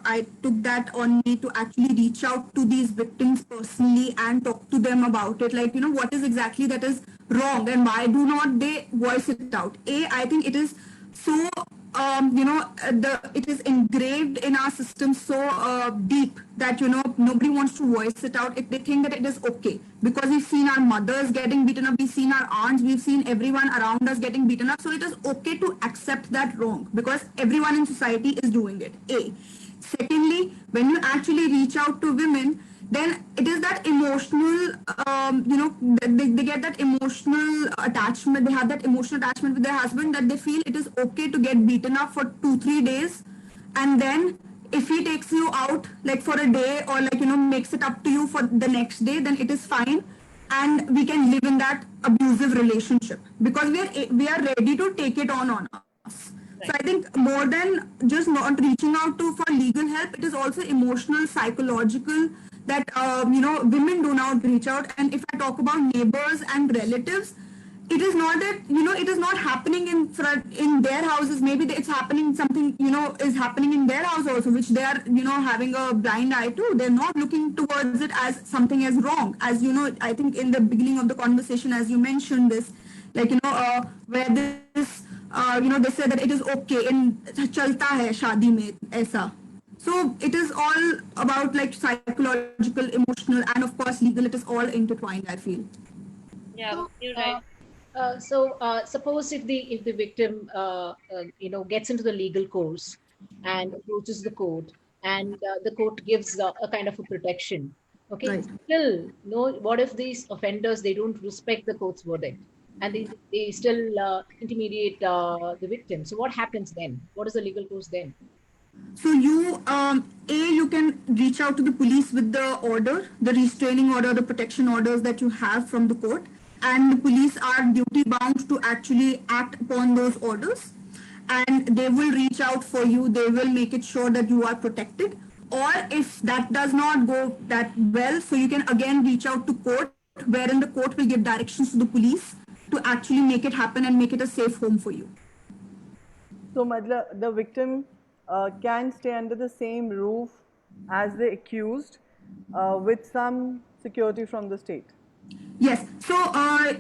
I took that on me to actually reach out to these victims personally and talk to them about it, like, what is exactly that is wrong and why do not they voice it out. I think it is so it is engraved in our system so deep that nobody wants to voice it out if they think that it is okay, because we've seen our mothers getting beaten up, we've seen our aunts, we've seen everyone around us getting beaten up, so it is okay to accept that wrong because everyone in society is doing it. Secondly, when you actually reach out to women, then it is that emotional, they get that emotional attachment, they have that emotional attachment with their husband that they feel it is okay to get beaten up for 2-3 days, and then if he takes you out like for a day or like, makes it up to you for the next day, then it is fine and we can live in that abusive relationship because we are ready to take it on us. So I think more than just not reaching out to for legal help, it is also emotional, psychological that women do not reach out. And if I talk about neighbors and relatives, it is not that it is not happening in their houses. Maybe it's happening something is happening in their house also, which they are having a blind eye to. They're not looking towards it as something as wrong. As I think in the beginning of the conversation, as you mentioned this, like where this they say that it is okay in chalta hai shaadi mein aisa. So it is all about like psychological, emotional, and of course legal. It is all intertwined, I feel. Yeah, you're right. Suppose if the victim gets into the legal course and approaches the court, and the court gives a kind of a protection. Okay, Right. still, no. What if these offenders they don't respect the court's verdict and they still intimidate the victim? So what happens then? What is the legal course then? So you can reach out to the police with the order, the restraining order, the protection orders that you have from the court, and the police are duty bound to actually act upon those orders, and they will reach out for you. They will make it sure that you are protected. Or if that does not go that well, so you can again reach out to court, wherein the court will give directions to the police to actually make it happen and make it a safe home for you. So, Madla, the victim can stay under the same roof as the accused with some security from the state. Yes. So,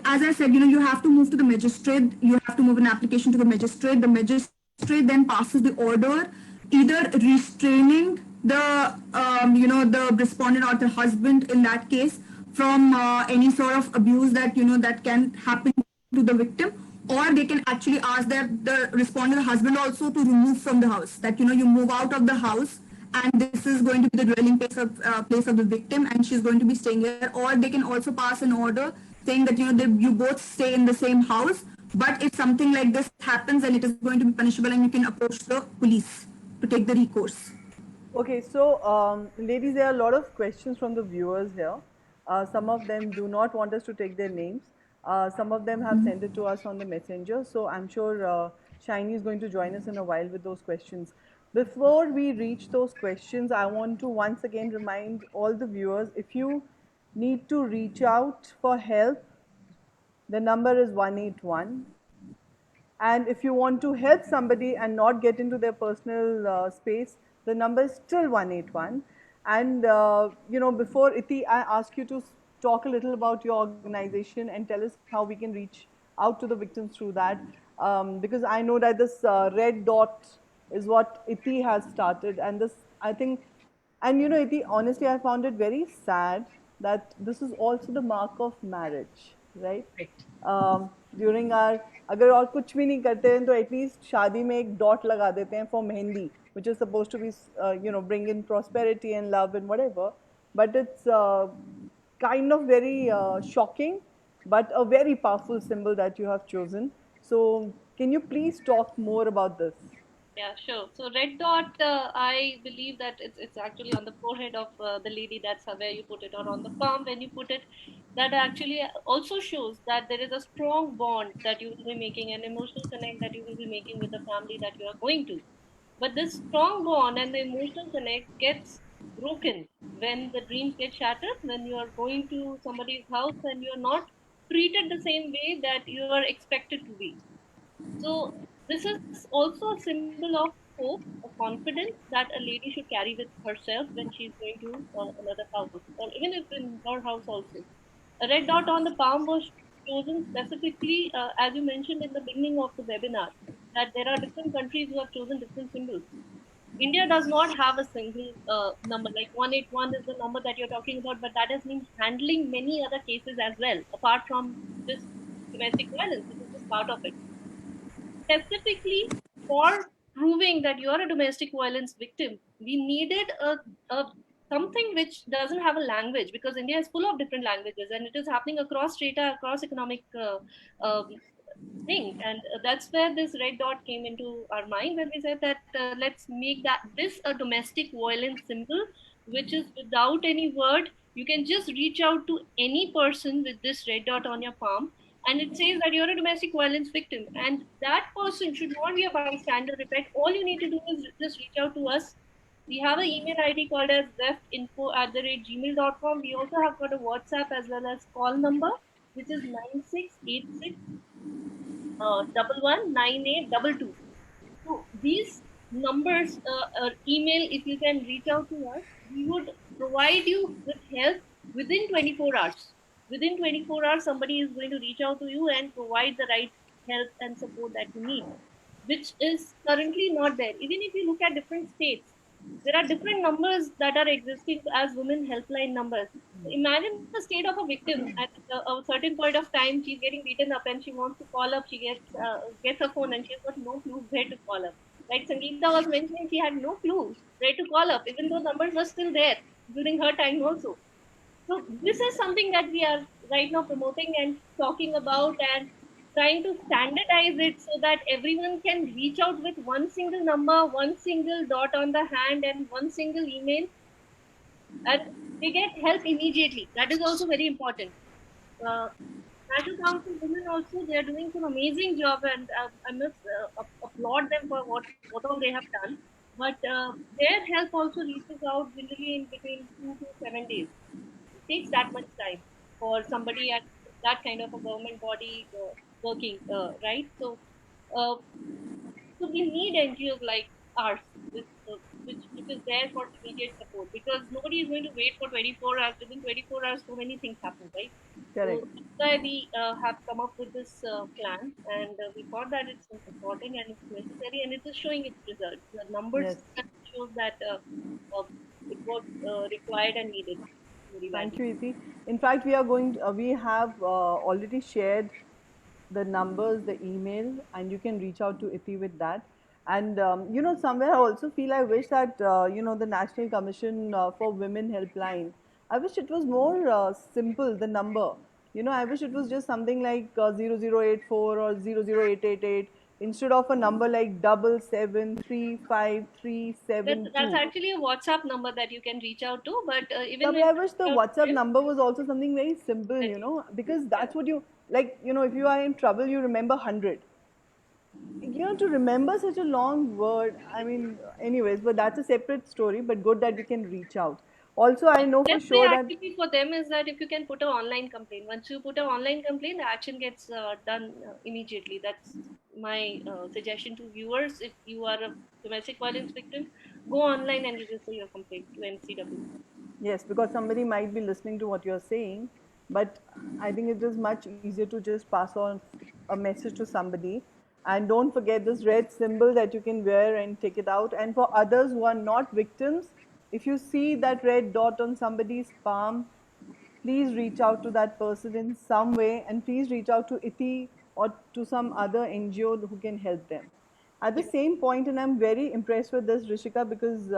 as I said, you have to move to the magistrate. You have to move an application to the magistrate. The magistrate then passes the order, either restraining the, the respondent or the husband in that case from any sort of abuse that, that can happen to the victim, or they can actually ask the respondent, the husband also to remove from the house, that, you move out of the house and this is going to be the dwelling place of the victim and she's going to be staying here. Or they can also pass an order saying that you both stay in the same house, but if something like this happens and it is going to be punishable, and you can approach the police to take the recourse. Okay, so ladies, there are a lot of questions from the viewers here. Some of them do not want us to take their names. Some of them have sent it to us on the messenger. So I'm sure Shiny is going to join us in a while with those questions. Before we reach those questions, I want to once again remind all the viewers, if you need to reach out for help, the number is 181. And if you want to help somebody and not get into their personal space, the number is still 181. And before Iti, I ask you to talk a little about your organization and tell us how we can reach out to the victims through that. Because I know that this red dot is what Iti has started, and this, I think, and Iti, honestly, I found it very sad that this is also the mark of marriage. right? Correct. During our, अगर और कुछ भी नहीं करते हैं तो at least शादी में एक डॉट लगा देते हैं for mehndi, which is supposed to be bring in prosperity and love and whatever, but it's kind of very shocking, but a very powerful symbol that you have chosen. So can you please talk more about this? Yeah, sure. So red dot, I believe that it's actually on the forehead of the lady. That's where you put it, or on the palm when you put it. That actually also shows that there is a strong bond that you will be making, an emotional connect that you will be making with the family that you are going to. But this strong bond and the emotional connect gets broken when the dreams get shattered, when you are going to somebody's house and you are not treated the same way that you are expected to be. So this is also a symbol of hope, a confidence that a lady should carry with herself when she is going to another house, or even if in her house also. A red dot on the palm was chosen specifically, as you mentioned in the beginning of the webinar, that there are different countries who have chosen different symbols. India does not have a single number, like 181 is the number that you're talking about, but that has been handling many other cases as well, apart from this domestic violence, which is just part of it. Specifically for proving that you're a domestic violence victim, we needed a something which doesn't have a language, because India is full of different languages and it is happening across strata, across economic thing. And that's where this red dot came into our mind when we said that let's make that this a domestic violence symbol, which is without any word. You can just reach out to any person with this red dot on your palm, and it says that you're a domestic violence victim, and that person should not be a bystander. Repeat, all you need to do is just reach out to us. We have an email ID called as reftinfo@gmail.com. We also have got a WhatsApp as well as call number, which is 9686 119822. So these numbers, email, if you can reach out to us, we would provide you with help within 24 hours. Within 24 hours, somebody is going to reach out to you and provide the right help and support that you need, which is currently not there. Even if you look at different states, there are different numbers that are existing as women helpline numbers. Imagine the state of a victim at a certain point of time. She's getting beaten up and she wants to call up. She gets a phone and she's got no clue where to call up. Like Sangeeta was mentioning, she had no clue where to call up, even though numbers were still there during her time also. So this is something that we are right now promoting and talking about and trying to standardize it so that everyone can reach out with one single number, one single dot on the hand, and one single email, and they get help immediately. That is also very important. Uh, National Council Women also, they are doing some amazing job, and I must applaud them for what all they have done. But their help also reaches out generally in between 2 to 7 days. It takes that much time for somebody at that kind of a government body working, right? Uh, so we need NGOs like ours, which is there for immediate support, because nobody is going to wait for 24 hours. Within 24 hours, so many things happen, right? Correct. So that's why we have come up with this plan, and we thought that it's important and it's necessary, and it is showing its results. The numbers Yes. shows that it was required and needed very Thank badly. you, Iti. In fact, we are going. We have already shared the numbers, the email, and you can reach out to Iti with that. And somewhere I also feel I wish that the National Commission for Women Helpline. I wish it was more simple. The number. I wish it was just something like 0084 or 00888 instead of a number like 77353372. That's actually a WhatsApp number that you can reach out to, but Yeah, even but when I you wish the reach out to WhatsApp them, number was also something very simple, exactly. because Yeah. that's what you like, if you are in trouble, you remember 100. To remember such a long word, I mean, anyways, but that's a separate story, but good that we can reach out. Also, I know for Best way sure that, actually for them is that if you can put an online complaint. Once you put an online complaint, the action gets done immediately. That's my suggestion to viewers. If you are a domestic violence victim, go online and register your complaint to NCW. yes, because somebody might be listening to what you're saying, but I think it is much easier to just pass on a message to somebody. And don't forget this red symbol that you can wear and take it out. And for others who are not victims, if you see that red dot on somebody's palm, please reach out to that person in some way, and please reach out to ITI or to some other NGO who can help them. At the same point, and I'm very impressed with this, Rishika, because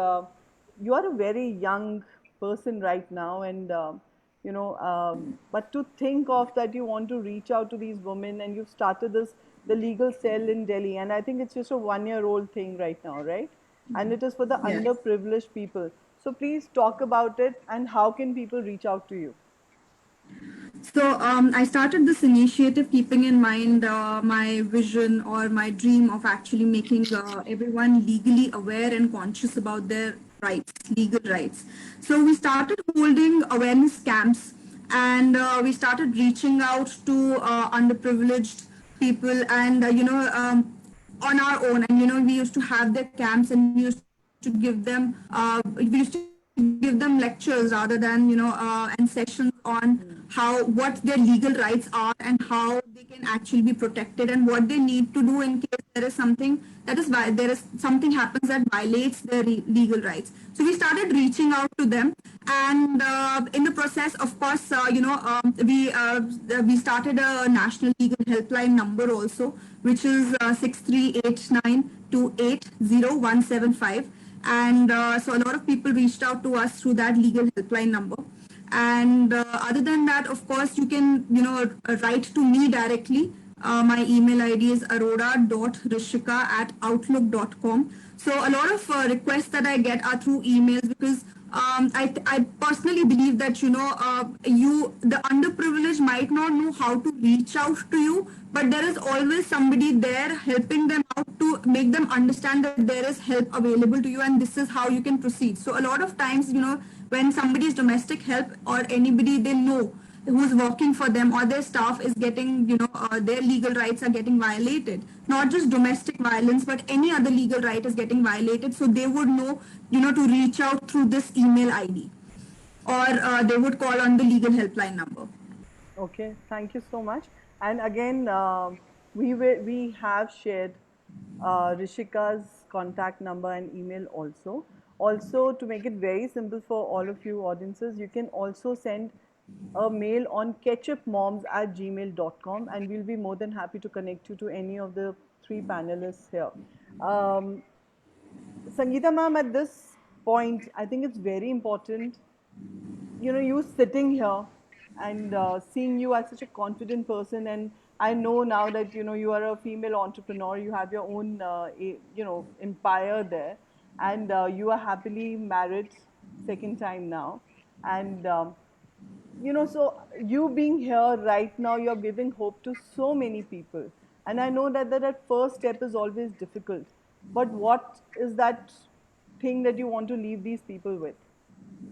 you are a very young person right now, and but to think of that you want to reach out to these women, and you've started this the legal cell in Delhi, and I think it's just a 1-year-old thing right now, right? And it is for the Yes. underprivileged people. So please talk about it, and how can people reach out to you? So I started this initiative keeping in mind my vision or my dream of actually making everyone legally aware and conscious about their rights, legal rights. So we started holding awareness camps, and we started reaching out to underprivileged people, and on our own. And we used to have their camps, and we used to give them lectures rather than and sessions on what their legal rights are and how they can actually be protected, and what they need to do in case there is something happens that violates their legal rights. So we started reaching out to them, and in the process, of course, we started a national legal helpline number also, which is 6389280175. And so a lot of people reached out to us through that legal helpline number. And other than that, of course, you can write to me directly. My email ID is arora.rishika@outlook.com. So a lot of requests that I get are through emails, because I personally believe that the underprivileged might not know how to reach out to you, but there is always somebody there helping them out to make them understand that there is help available to you, and this is how you can proceed. So a lot of times, when somebody's domestic help or anybody they know who's working for them or their staff is getting, their legal rights are getting violated, not just domestic violence, but any other legal right is getting violated. So they would know, to reach out through this email ID, or they would call on the legal helpline number. Okay, thank you so much. And again, we have shared Rishika's contact number and email also. Also, to make it very simple for all of you audiences, you can also send a mail on ketchupmoms@gmail.com, and we'll be more than happy to connect you to any of the three panelists here. Um, Sangeeta ma'am, at this point, I think it's very important, you sitting here and seeing you as such a confident person. And I know now that you are a female entrepreneur, you have your own empire there, and you are happily married second time now. And so you being here right now, you're giving hope to so many people. And I know that first step is always difficult, but what is that thing that you want to leave these people with,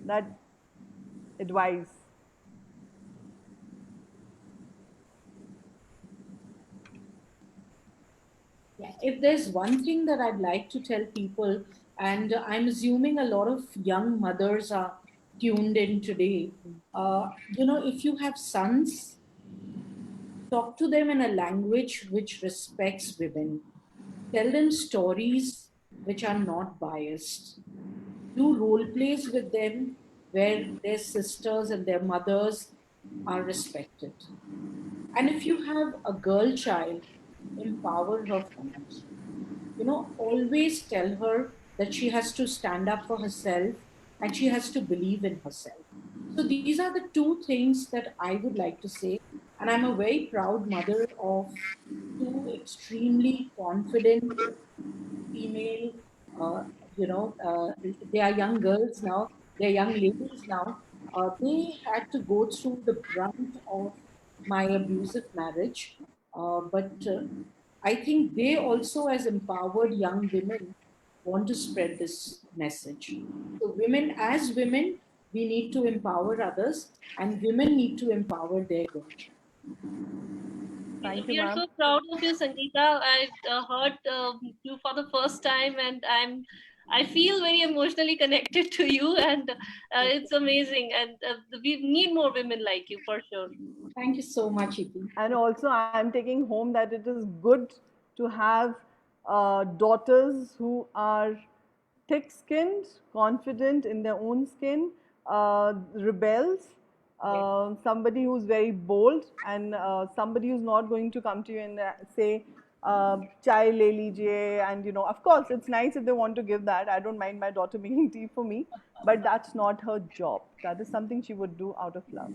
that advice? Yeah, if there's one thing that I'd like to tell people, and I'm assuming a lot of young mothers are tuned in today, if you have sons, talk to them in a language which respects women. Tell them stories which are not biased. Do role plays with them where their sisters and their mothers are respected. And if you have a girl child, empower her from it. Always tell her that she has to stand up for herself and she has to believe in herself. So these are the two things that I would like to say. And I'm a very proud mother of two extremely confident female, uh, they are young girls now, they're young ladies now. They had to go through the brunt of my abusive marriage. But I think they also, as empowered young women, want to spread this message. So, women, as women, we need to empower others, and women need to empower their girls. Thank you, We are ma'am. so proud of you, Sangeeta. I heard you for the first time, and I feel very emotionally connected to you, and it's amazing. And we need more women like you for sure. Thank you so much, Iti. And also, I'm taking home that it is good to have daughters who are thick skinned, confident in their own skin, rebels, somebody who's very bold, and somebody who's not going to come to you and say, chai le lijiye, and you know, of course, it's nice if they want to give that. I don't mind my daughter making tea for me, but that's not her job. That is something she would do out of love.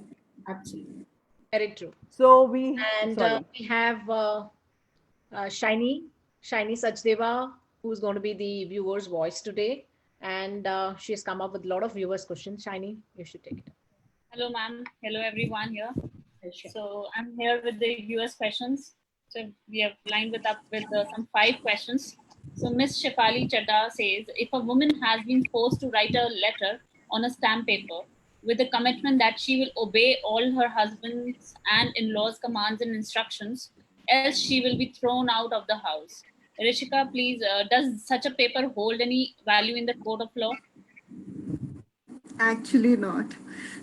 Absolutely. Very true. So we, And sorry. we have Shiny Sachdeva, who's going to be the viewer's voice today. And she has come up with a lot of viewers' questions. Shiny, you should take it. Hello, ma'am. Hello, everyone here. Sure. So I'm here with the US questions. So we have lined up with some 5 questions. So Miss Shefali Chadda says, if a woman has been forced to write a letter on a stamp paper with the commitment that she will obey all her husband's and in-laws' commands and instructions, else she will be thrown out of the house. Rishika, please, does such a paper hold any value in the court of law? Actually not.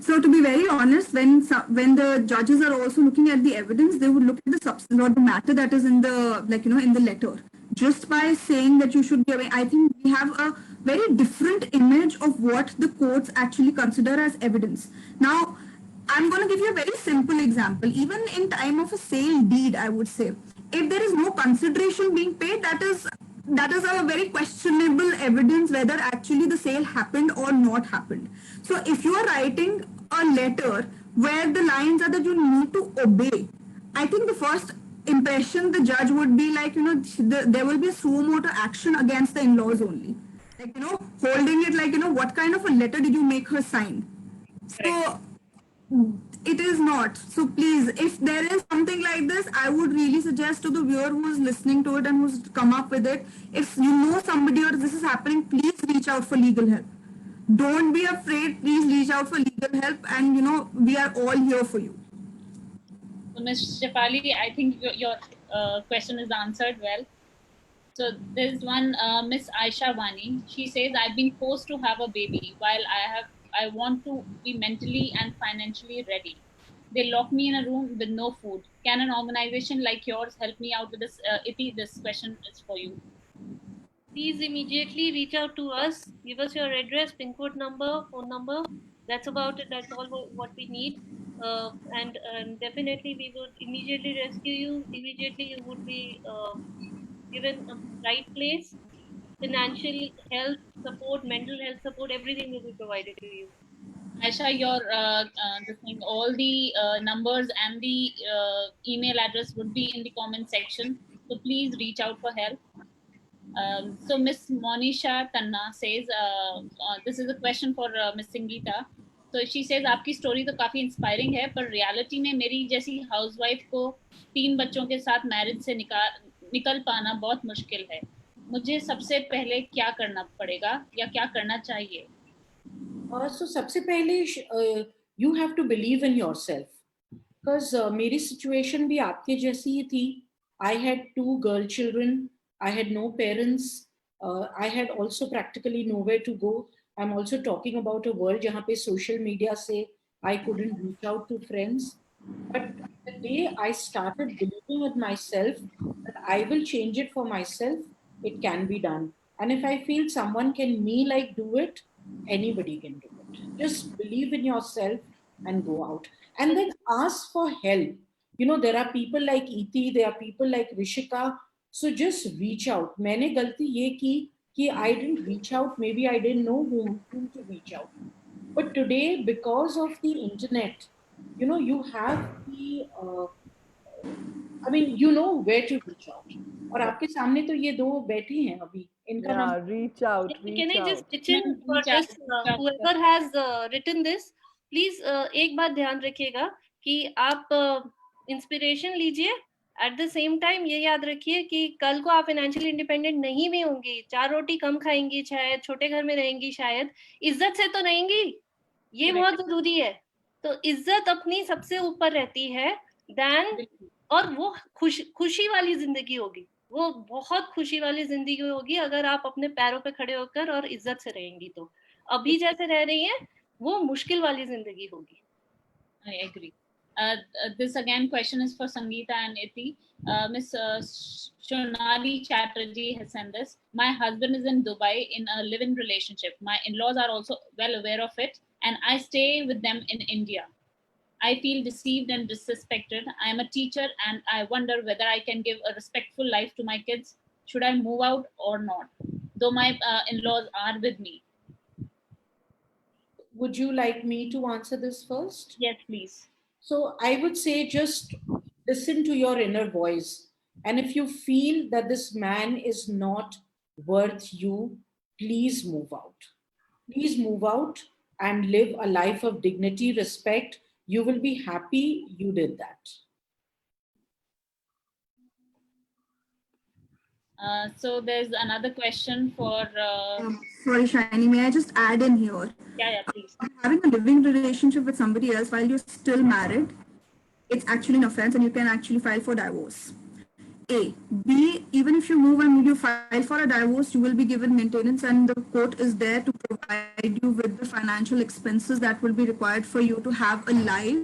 So to be very honest, when the judges are also looking at the evidence, they would look at the substance or the matter that is in the, like, you know, in the letter. Just by saying that you should be away, I think we have a very different image of what the courts actually consider as evidence. Now, I'm going to give you a very simple example. Even in time of a sale deed, I would say, if there is no consideration being paid, that is a very questionable evidence whether actually the sale happened or not happened. So if you are writing a letter where the lines are that you need to obey, I think the first impression the judge would be like, you know, there will be a suo motu action against the in-laws only. Like, you know, holding it like, you know, what kind of a letter did you make her sign? So it is not. So please, if there is something like this, I would really suggest to the viewer who is listening to it and who's come up with it, if you know somebody or this is happening, please reach out for legal help. Don't be afraid. Please reach out for legal help, and you know, we are all here for you. So, Ms. Shefali, I think your question is answered well. So there's one Miss Aisha Wani. She says, I've been forced to have a baby while I want to be mentally and financially ready. They lock me in a room with no food. Can an organization like yours help me out with this? Iti, this question is for you. Please immediately reach out to us. Give us your address, PIN code number, phone number. That's about it. That's all what we need. And definitely we would immediately rescue you. Immediately you would be given a right place. Financial health support, mental health support, everything will be provided to you. Aisha, your all the numbers and the email address would be in the comment section. So please reach out for help. So Miss Monisha Tanna says, this is a question for Miss Sangeeta. So she says, आपकी story तो काफी inspiring है, पर reality में मेरी जैसी housewife को 3 बच्चों के साथ मैरिज से निकल पाना बहुत मुश्किल है. मुझे सबसे पहले क्या करना पड़ेगा या क्या करना चाहिए? So सबसे पहले you have to believe in yourself, because मेरी situation भी आपके जैसी ही थी. I had 2 girl children. I had no parents. I had also practically nowhere to go. I'm also talking about a world जहाँ पे social media से I couldn't reach out to friends. But the day I started believing in myself that I will change it for myself, it can be done. And if I feel someone can do it, anybody can do it. Just believe in yourself and go out. And then ask for help. You know, there are people like Iti, there are people like Rishika. So just reach out. मैंने गलती ये की कि I didn't reach out. Maybe I didn't know whom to reach out. But today, because of the internet, you know, you have the, you know where to reach out. और आपके सामने तो ये 2 बैठी हैं अभी. Yeah, reach out. Can I just pitch in for Reach this? out. Whoever has written this, please एक बात ध्यान रखिएगा कि आप इंस्पिरेशन लीजिए. एट द सेम टाइम ये याद रखिए कि कल को आप फाइनेंशियली इंडिपेंडेंट नहीं भी होंगी, 4 रोटी कम खाएंगी, शायद छोटे घर में रहेंगी, शायद इज्जत से तो रहेंगी. ये बहुत जरूरी है. तो इज्जत अपनी सबसे ऊपर रहती है देन, और वो खुशी वाली जिंदगी होगी. वो बहुत खुशी वाली जिंदगी होगी अगर आप अपने पैरों पे खड़े होकर और इज्जत से रहेंगी. तो अभी जैसे रह रही हैं वो मुश्किल वाली जिंदगी होगी. I agree. This again question is for Sangeeta and Iti. Miss Shonali Chatterjee has sent this. My husband is in Dubai in a live-in relationship. My in-laws are also well aware of it, and I stay with them in India. I feel deceived and disrespected. I am a teacher and I wonder whether I can give a respectful life to my kids. Should I move out or not? Though my in-laws are with me. Would you like me to answer this first? Yes, please. So I would say just listen to your inner voice. And if you feel that this man is not worth you, please move out. Please move out and live a life of dignity, respect. You will be happy you did that. So there's another question for. Sorry, Shiny, may I just add in here? Yeah, please. Having a living relationship with somebody else while you're still married, it's actually an offense and you can actually file for divorce. A. B. Even if you move and you file for a divorce, you will be given maintenance and the court is there to provide you with the financial expenses that will be required for you to have a life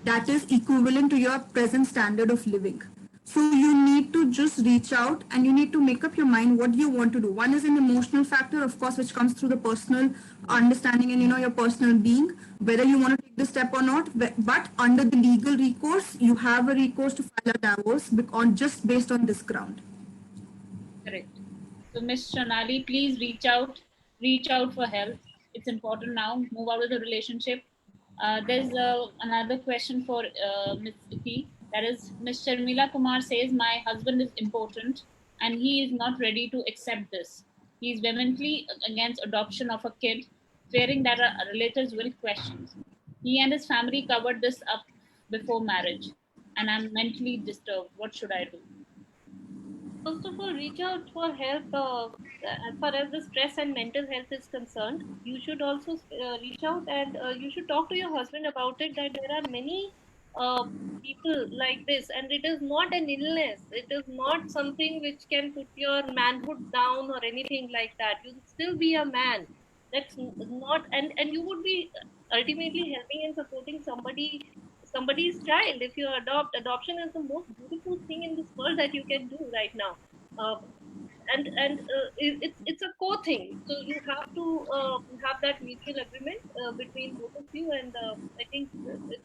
that is equivalent to your present standard of living. So you need to just reach out and you need to make up your mind what you want to do. One is an emotional factor, of course, which comes through the personal understanding and your personal being, whether you want to take the step or not. But under the legal recourse, you have a recourse to file a divorce just based on this ground. Correct. So Ms. Shonali, please reach out for help. It's important now. Move out of the relationship. There's another question for Ms. Iti. That is, Ms. Sharmila Kumar says, my husband is important and he is not ready to accept this. He is vehemently against adoption of a kid, fearing that our relatives will question. He and his family covered this up before marriage, and I'm mentally disturbed. What should I do? First of all, reach out for help. As far as the stress and mental health is concerned, you should also reach out and you should talk to your husband about it. That there are many people like this, and it is not an illness. It is not something which can put your manhood down or anything like that. You will still be a man. That's not, and you would be ultimately helping and supporting somebody's child. If you adopt, adoption is the most beautiful thing in this world that you can do right now. uh, it's a core thing, so you have to have that mutual agreement between both of you, and I think it's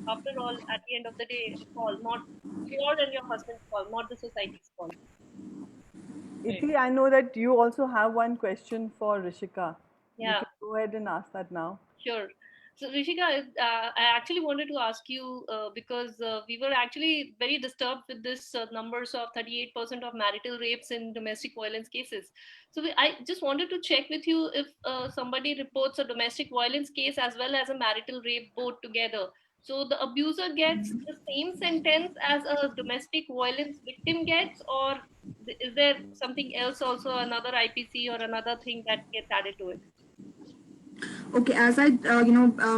after all, at the end of the day, call, not your and your husband's call, not the society's call. Iti, I know that you also have one question for Rishika. Yeah. You can go ahead and ask that now. Sure. So, Rishika, I actually wanted to ask you because we were actually very disturbed with this numbers of 38% of marital rapes in domestic violence cases. So, I just wanted to check with you if somebody reports a domestic violence case as well as a marital rape both together. So, the abuser gets the same sentence as a domestic violence victim gets, or is there something else also, another IPC or another thing that gets added to it? Okay, as I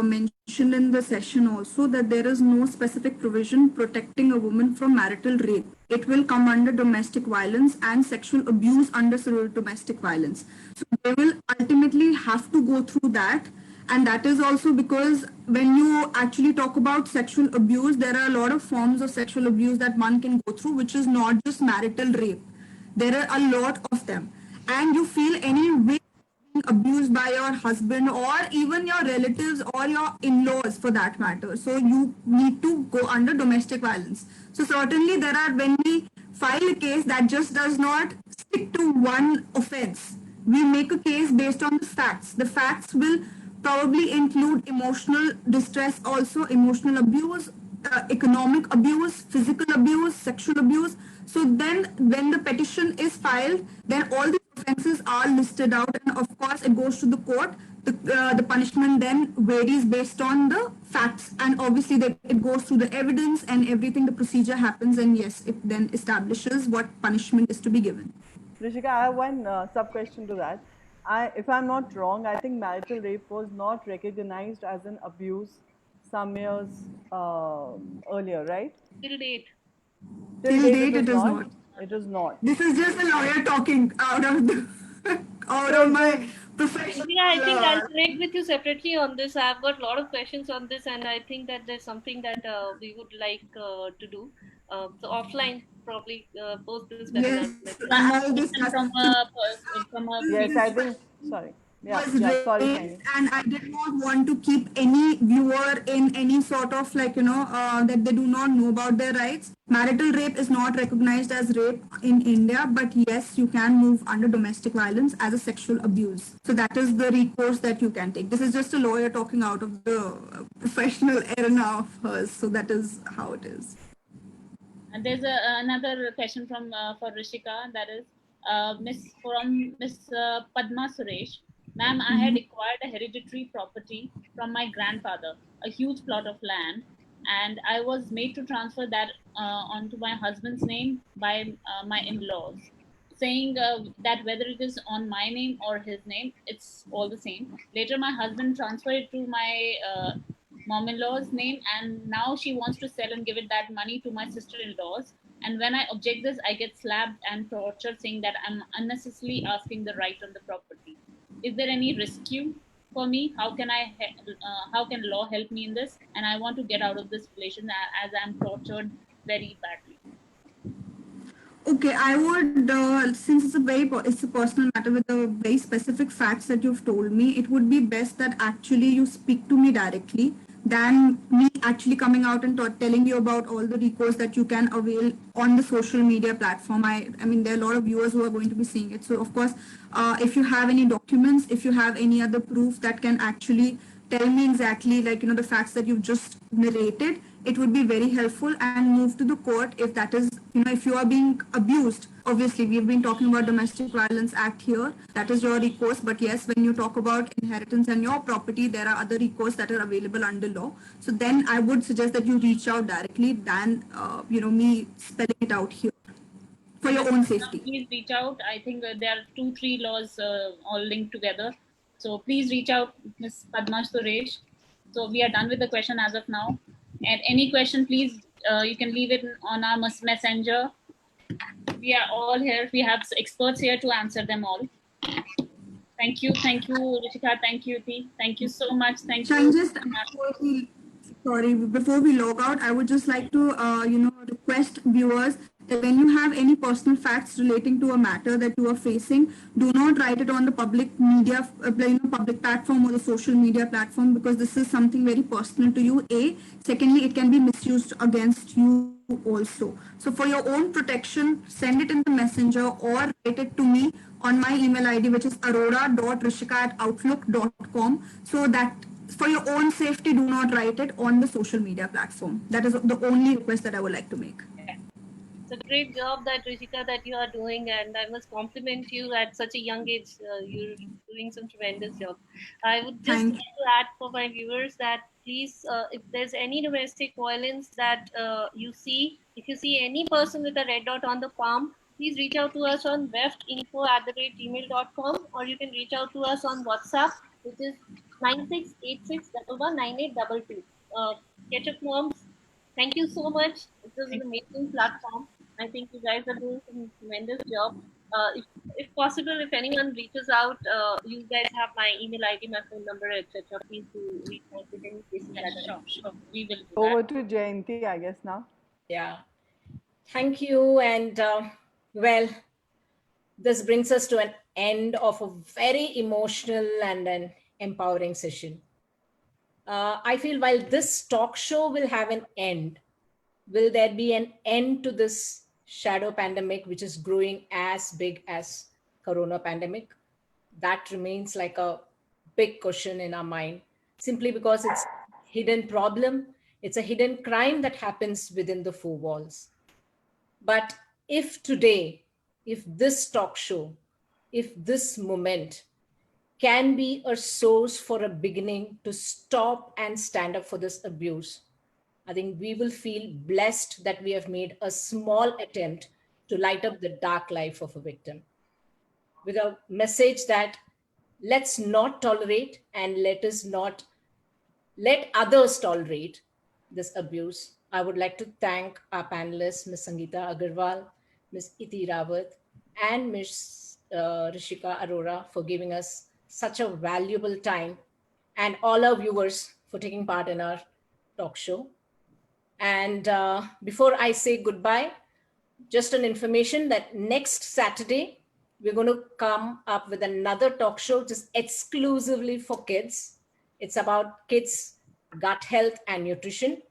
mentioned in the session also that there is no specific provision protecting a woman from marital rape. It will come under domestic violence and sexual abuse under domestic violence. So they will ultimately have to go through that. And that is also because when you actually talk about sexual abuse, there are a lot of forms of sexual abuse that one can go through, which is not just marital rape. There are a lot of them. And you feel any way abused by your husband or even your relatives or your in-laws for that matter. So you need to go under domestic violence. So certainly there are, when we file a case that just does not stick to one offense, we make a case based on the facts. The facts will probably include emotional distress, also emotional abuse, economic abuse, physical abuse, sexual abuse. So then when the petition is filed, then all the offenses are listed out, and of course it goes to the court. The punishment then varies based on the facts, and obviously that it goes through the evidence and everything, the procedure happens, and yes, it then establishes what punishment is to be given. Rishika, I have one sub question to that. If I'm not wrong, I think marital rape was not recognized as an abuse some years earlier, right? Till date. Till date, it is not. It is not. This is just a lawyer talking out of the out of my professional. Yeah, I think I'll connect with you separately on this. I've got a lot of questions on this, and I think that there's something that we would like to do. So offline, probably post this webinar. Yes, I'll discuss. From a Yes, I think. Sorry. Yeah, was yeah. Sorry, raised, Saini. and I did not want to keep any viewer in any sort of like, that they do not know about their rights. Marital rape is not recognized as rape in India, but yes, you can move under domestic violence as a sexual abuse. So that is the recourse that you can take. This is just a lawyer talking out of the professional arena of hers. So that is how it is. And there's another question from for Rishika, that is Miss Padma Suresh. Ma'am, I had acquired a hereditary property from my grandfather, a huge plot of land, and I was made to transfer that onto my husband's name by my in-laws, saying that whether it is on my name or his name, it's all the same. Later, my husband transferred it to my mom-in-law's name, and now she wants to sell and give it that money to my sister-in-laws. And when I object this, I get slapped and tortured, saying that I'm unnecessarily asking the right on the property. Is there any rescue for me? How can law help me in this? And I want to get out of this relation as I'm tortured very badly. Okay, I would, since it's a personal matter with the very specific facts that you've told me, it would be best that actually you speak to me directly than me actually coming out and telling you about all the recourse that you can avail on the social media platform. I mean, there are a lot of viewers who are going to be seeing it. So, of course, if you have any documents, if you have any other proof that can actually tell me exactly, like, the facts that you've just narrated, it would be very helpful, and move to the court if that is, if you are being abused. Obviously, we've been talking about Domestic Violence Act here. That is your recourse. But yes, when you talk about inheritance and your property, there are other recourse that are available under law. So then I would suggest that you reach out directly than, me spelling it out here for your own safety. Please reach out. I think there are 2-3 laws all linked together. So please reach out, Ms. Padma Suresh. So we are done with the question as of now. And any question, please, you can leave it on our messenger. We are all here. We have experts here to answer them all. Thank you, Rishika. Thank you, Ti. Thank you so much. Thank So you. before we log out, I would just like to, request viewers that when you have any personal facts relating to a matter that you are facing, do not write it on the public media, public platform or the social media platform, because this is something very personal to you. Secondly, it can be misused against you also. So for your own protection, send it in the messenger or write it to me on my email ID, which is arora.rishika@outlook.com, so that for your own safety, do not write it on the social media platform. That is the only request that I would like to make. It's a great job that Rishika that you are doing, and I must compliment you at such a young age. You're doing some tremendous job. I would just Thank like to add for my viewers that please, if there's any domestic violence that you see, if you see any person with a red dot on the palm, please reach out to us on weftinfo@gmail.com, or you can reach out to us on WhatsApp, which is 9686119822. Ketchup Moms, thank you so much. It was an amazing platform. I think you guys are doing some tremendous job. If possible, if anyone reaches out, you guys have my email ID, my phone number, etc. Please do reach out with any cases that are. Sure. We will do Over that. to Jayanti, I guess now. Yeah. Thank you. And well, this brings us to an end of a very emotional and an empowering session. I feel while this talk show will have an end, will there be an end to this shadow pandemic, which is growing as big as corona pandemic? That remains like a big question in our mind, simply because it's a hidden problem. It's a hidden crime that happens within the four walls. But if today, if this talk show, if this moment can be a source for a beginning to stop and stand up for this abuse, I think we will feel blessed that we have made a small attempt to light up the dark life of a victim with a message that let's not tolerate and let us not let others tolerate this abuse. I would like to thank our panelists, Ms. Sangeeta Agarwal, Ms. Iti Rawat, and Ms. Rishika Arora for giving us such a valuable time, and all our viewers for taking part in our talk show. And before I say goodbye, just an information that next Saturday, we're going to come up with another talk show just exclusively for kids. It's about kids' gut health and nutrition.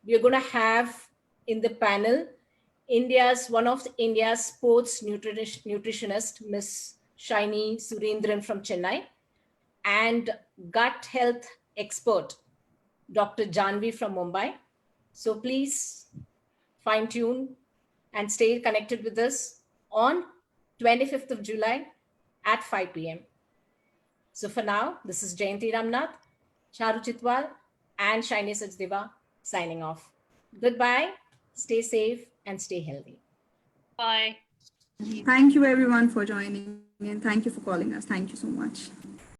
We're going to have in the panel one of India's sports nutritionist, Miss Shaini Surendran from Chennai, and gut health expert, Dr. Janvi from Mumbai. So please fine tune and stay connected with us on 25th of July at 5 p.m. So for now, this is Jayanti Ramnath, Charu Chitwal, and Shaini Sachdeva signing off. Goodbye, stay safe, and stay healthy. Bye. Thank you everyone for joining and thank you for calling us. Thank you so much.